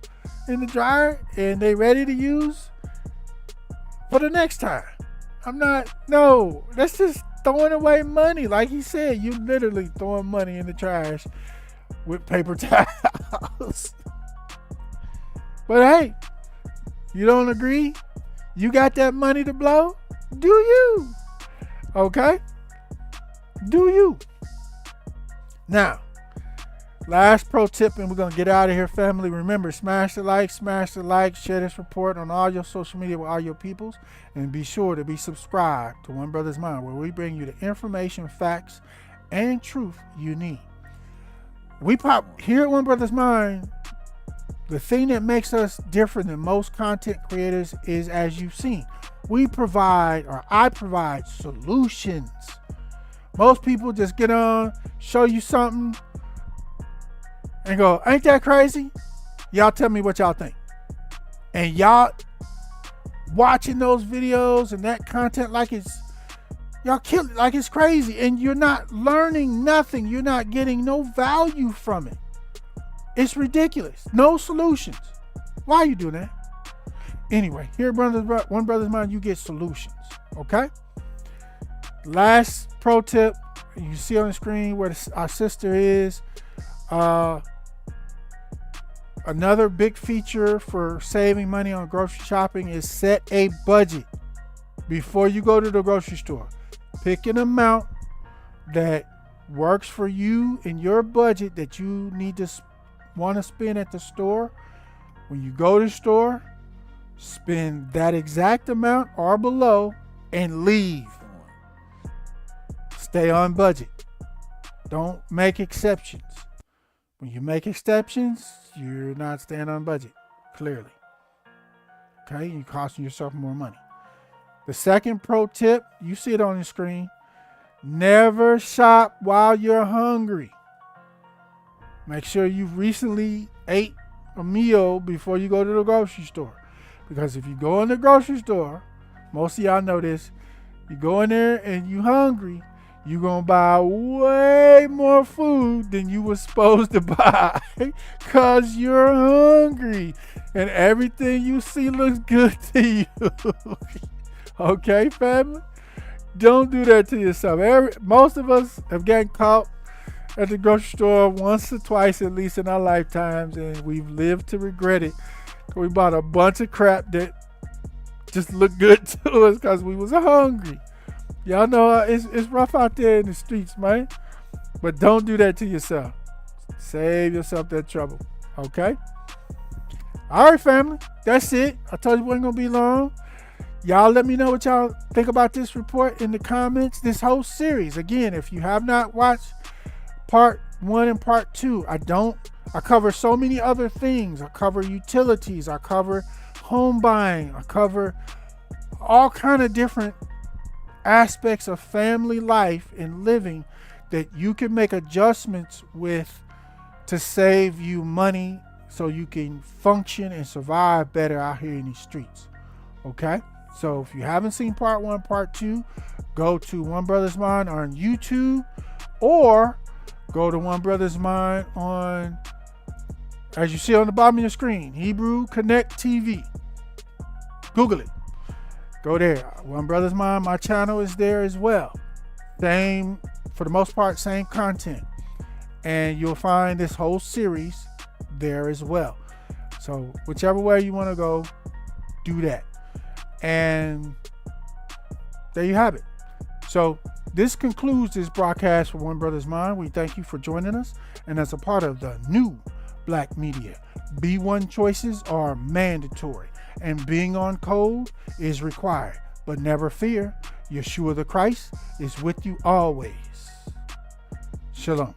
in the dryer, and they ready to use for the next time. That's just throwing away money. Like he said, you literally throwing money in the trash with paper towels. But hey, you don't agree? You got that money to blow? Do you? Okay? Do you? Now, last pro tip, and we're going to get out of here, family. Remember, smash the like, share this report on all your social media with all your peoples, and be sure to be subscribed to One Brothas Mind, where we bring you the information, facts, and truth you need. We pop here at One Brothas Mind. The thing that makes us different than most content creators is, as you've seen, I provide solutions. Most people just get on, show you something, and go, ain't that crazy? Y'all tell me what y'all think. And y'all watching those videos and that content y'all kill it like it's crazy, and you're not learning nothing. You're not getting no value from it. It's ridiculous. No solutions. Why are you doing that? Anyway, here at One Brothas Mind, you get solutions. Okay? Last pro tip, you see on the screen where our sister is. Another big feature for saving money on grocery shopping is set a budget before you go to the grocery store. Pick an amount that works for you and your budget that you want to spend at the store. When you go to the store, spend that exact amount or below and leave. Stay on budget. Don't make exceptions. When you make exceptions, you're not staying on budget, clearly. Okay, you're costing yourself more money. The second pro tip, you see it on the screen. Never shop while you're hungry. Make sure you've recently ate a meal before you go to the grocery store. Because if you go in the grocery store, most of y'all know this, you go in there and you hungry, you're going to buy way more food than you were supposed to buy because you're hungry and everything you see looks good to you. Okay, family? Don't do that to yourself. Most of us have gotten caught at the grocery store once or twice at least in our lifetimes, and we've lived to regret it. We bought a bunch of crap that just looked good to us because we was hungry. Y'all know it's rough out there in the streets, man. But don't do that to yourself. Save yourself that trouble. Okay? All right, family. That's it. I told you it wasn't going to be long. Y'all let me know what y'all think about this report in the comments. This whole series. Again, if you have not watched part 1 and part 2, I cover so many other things. I cover utilities. I cover home buying. I cover all kind of different aspects of family life and living that you can make adjustments with to save you money so you can function and survive better out here in these streets. Okay? So if you haven't seen part 1, part 2, go to One Brothas Mind on YouTube, or go to One Brothas Mind on, as you see on the bottom of your screen, Hebrew Connect TV. Google it. Go there. One Brothas Mind, my channel is there as well. Same, for the most part, same content. And you'll find this whole series there as well. So whichever way you want to go, do that. And there you have it. So this concludes this broadcast for One Brothas Mind. We thank you for joining us. And as a part of the new Black media, B1 choices are mandatory. And being on code is required. But never fear, Yeshua the Christ is with you always. Shalom.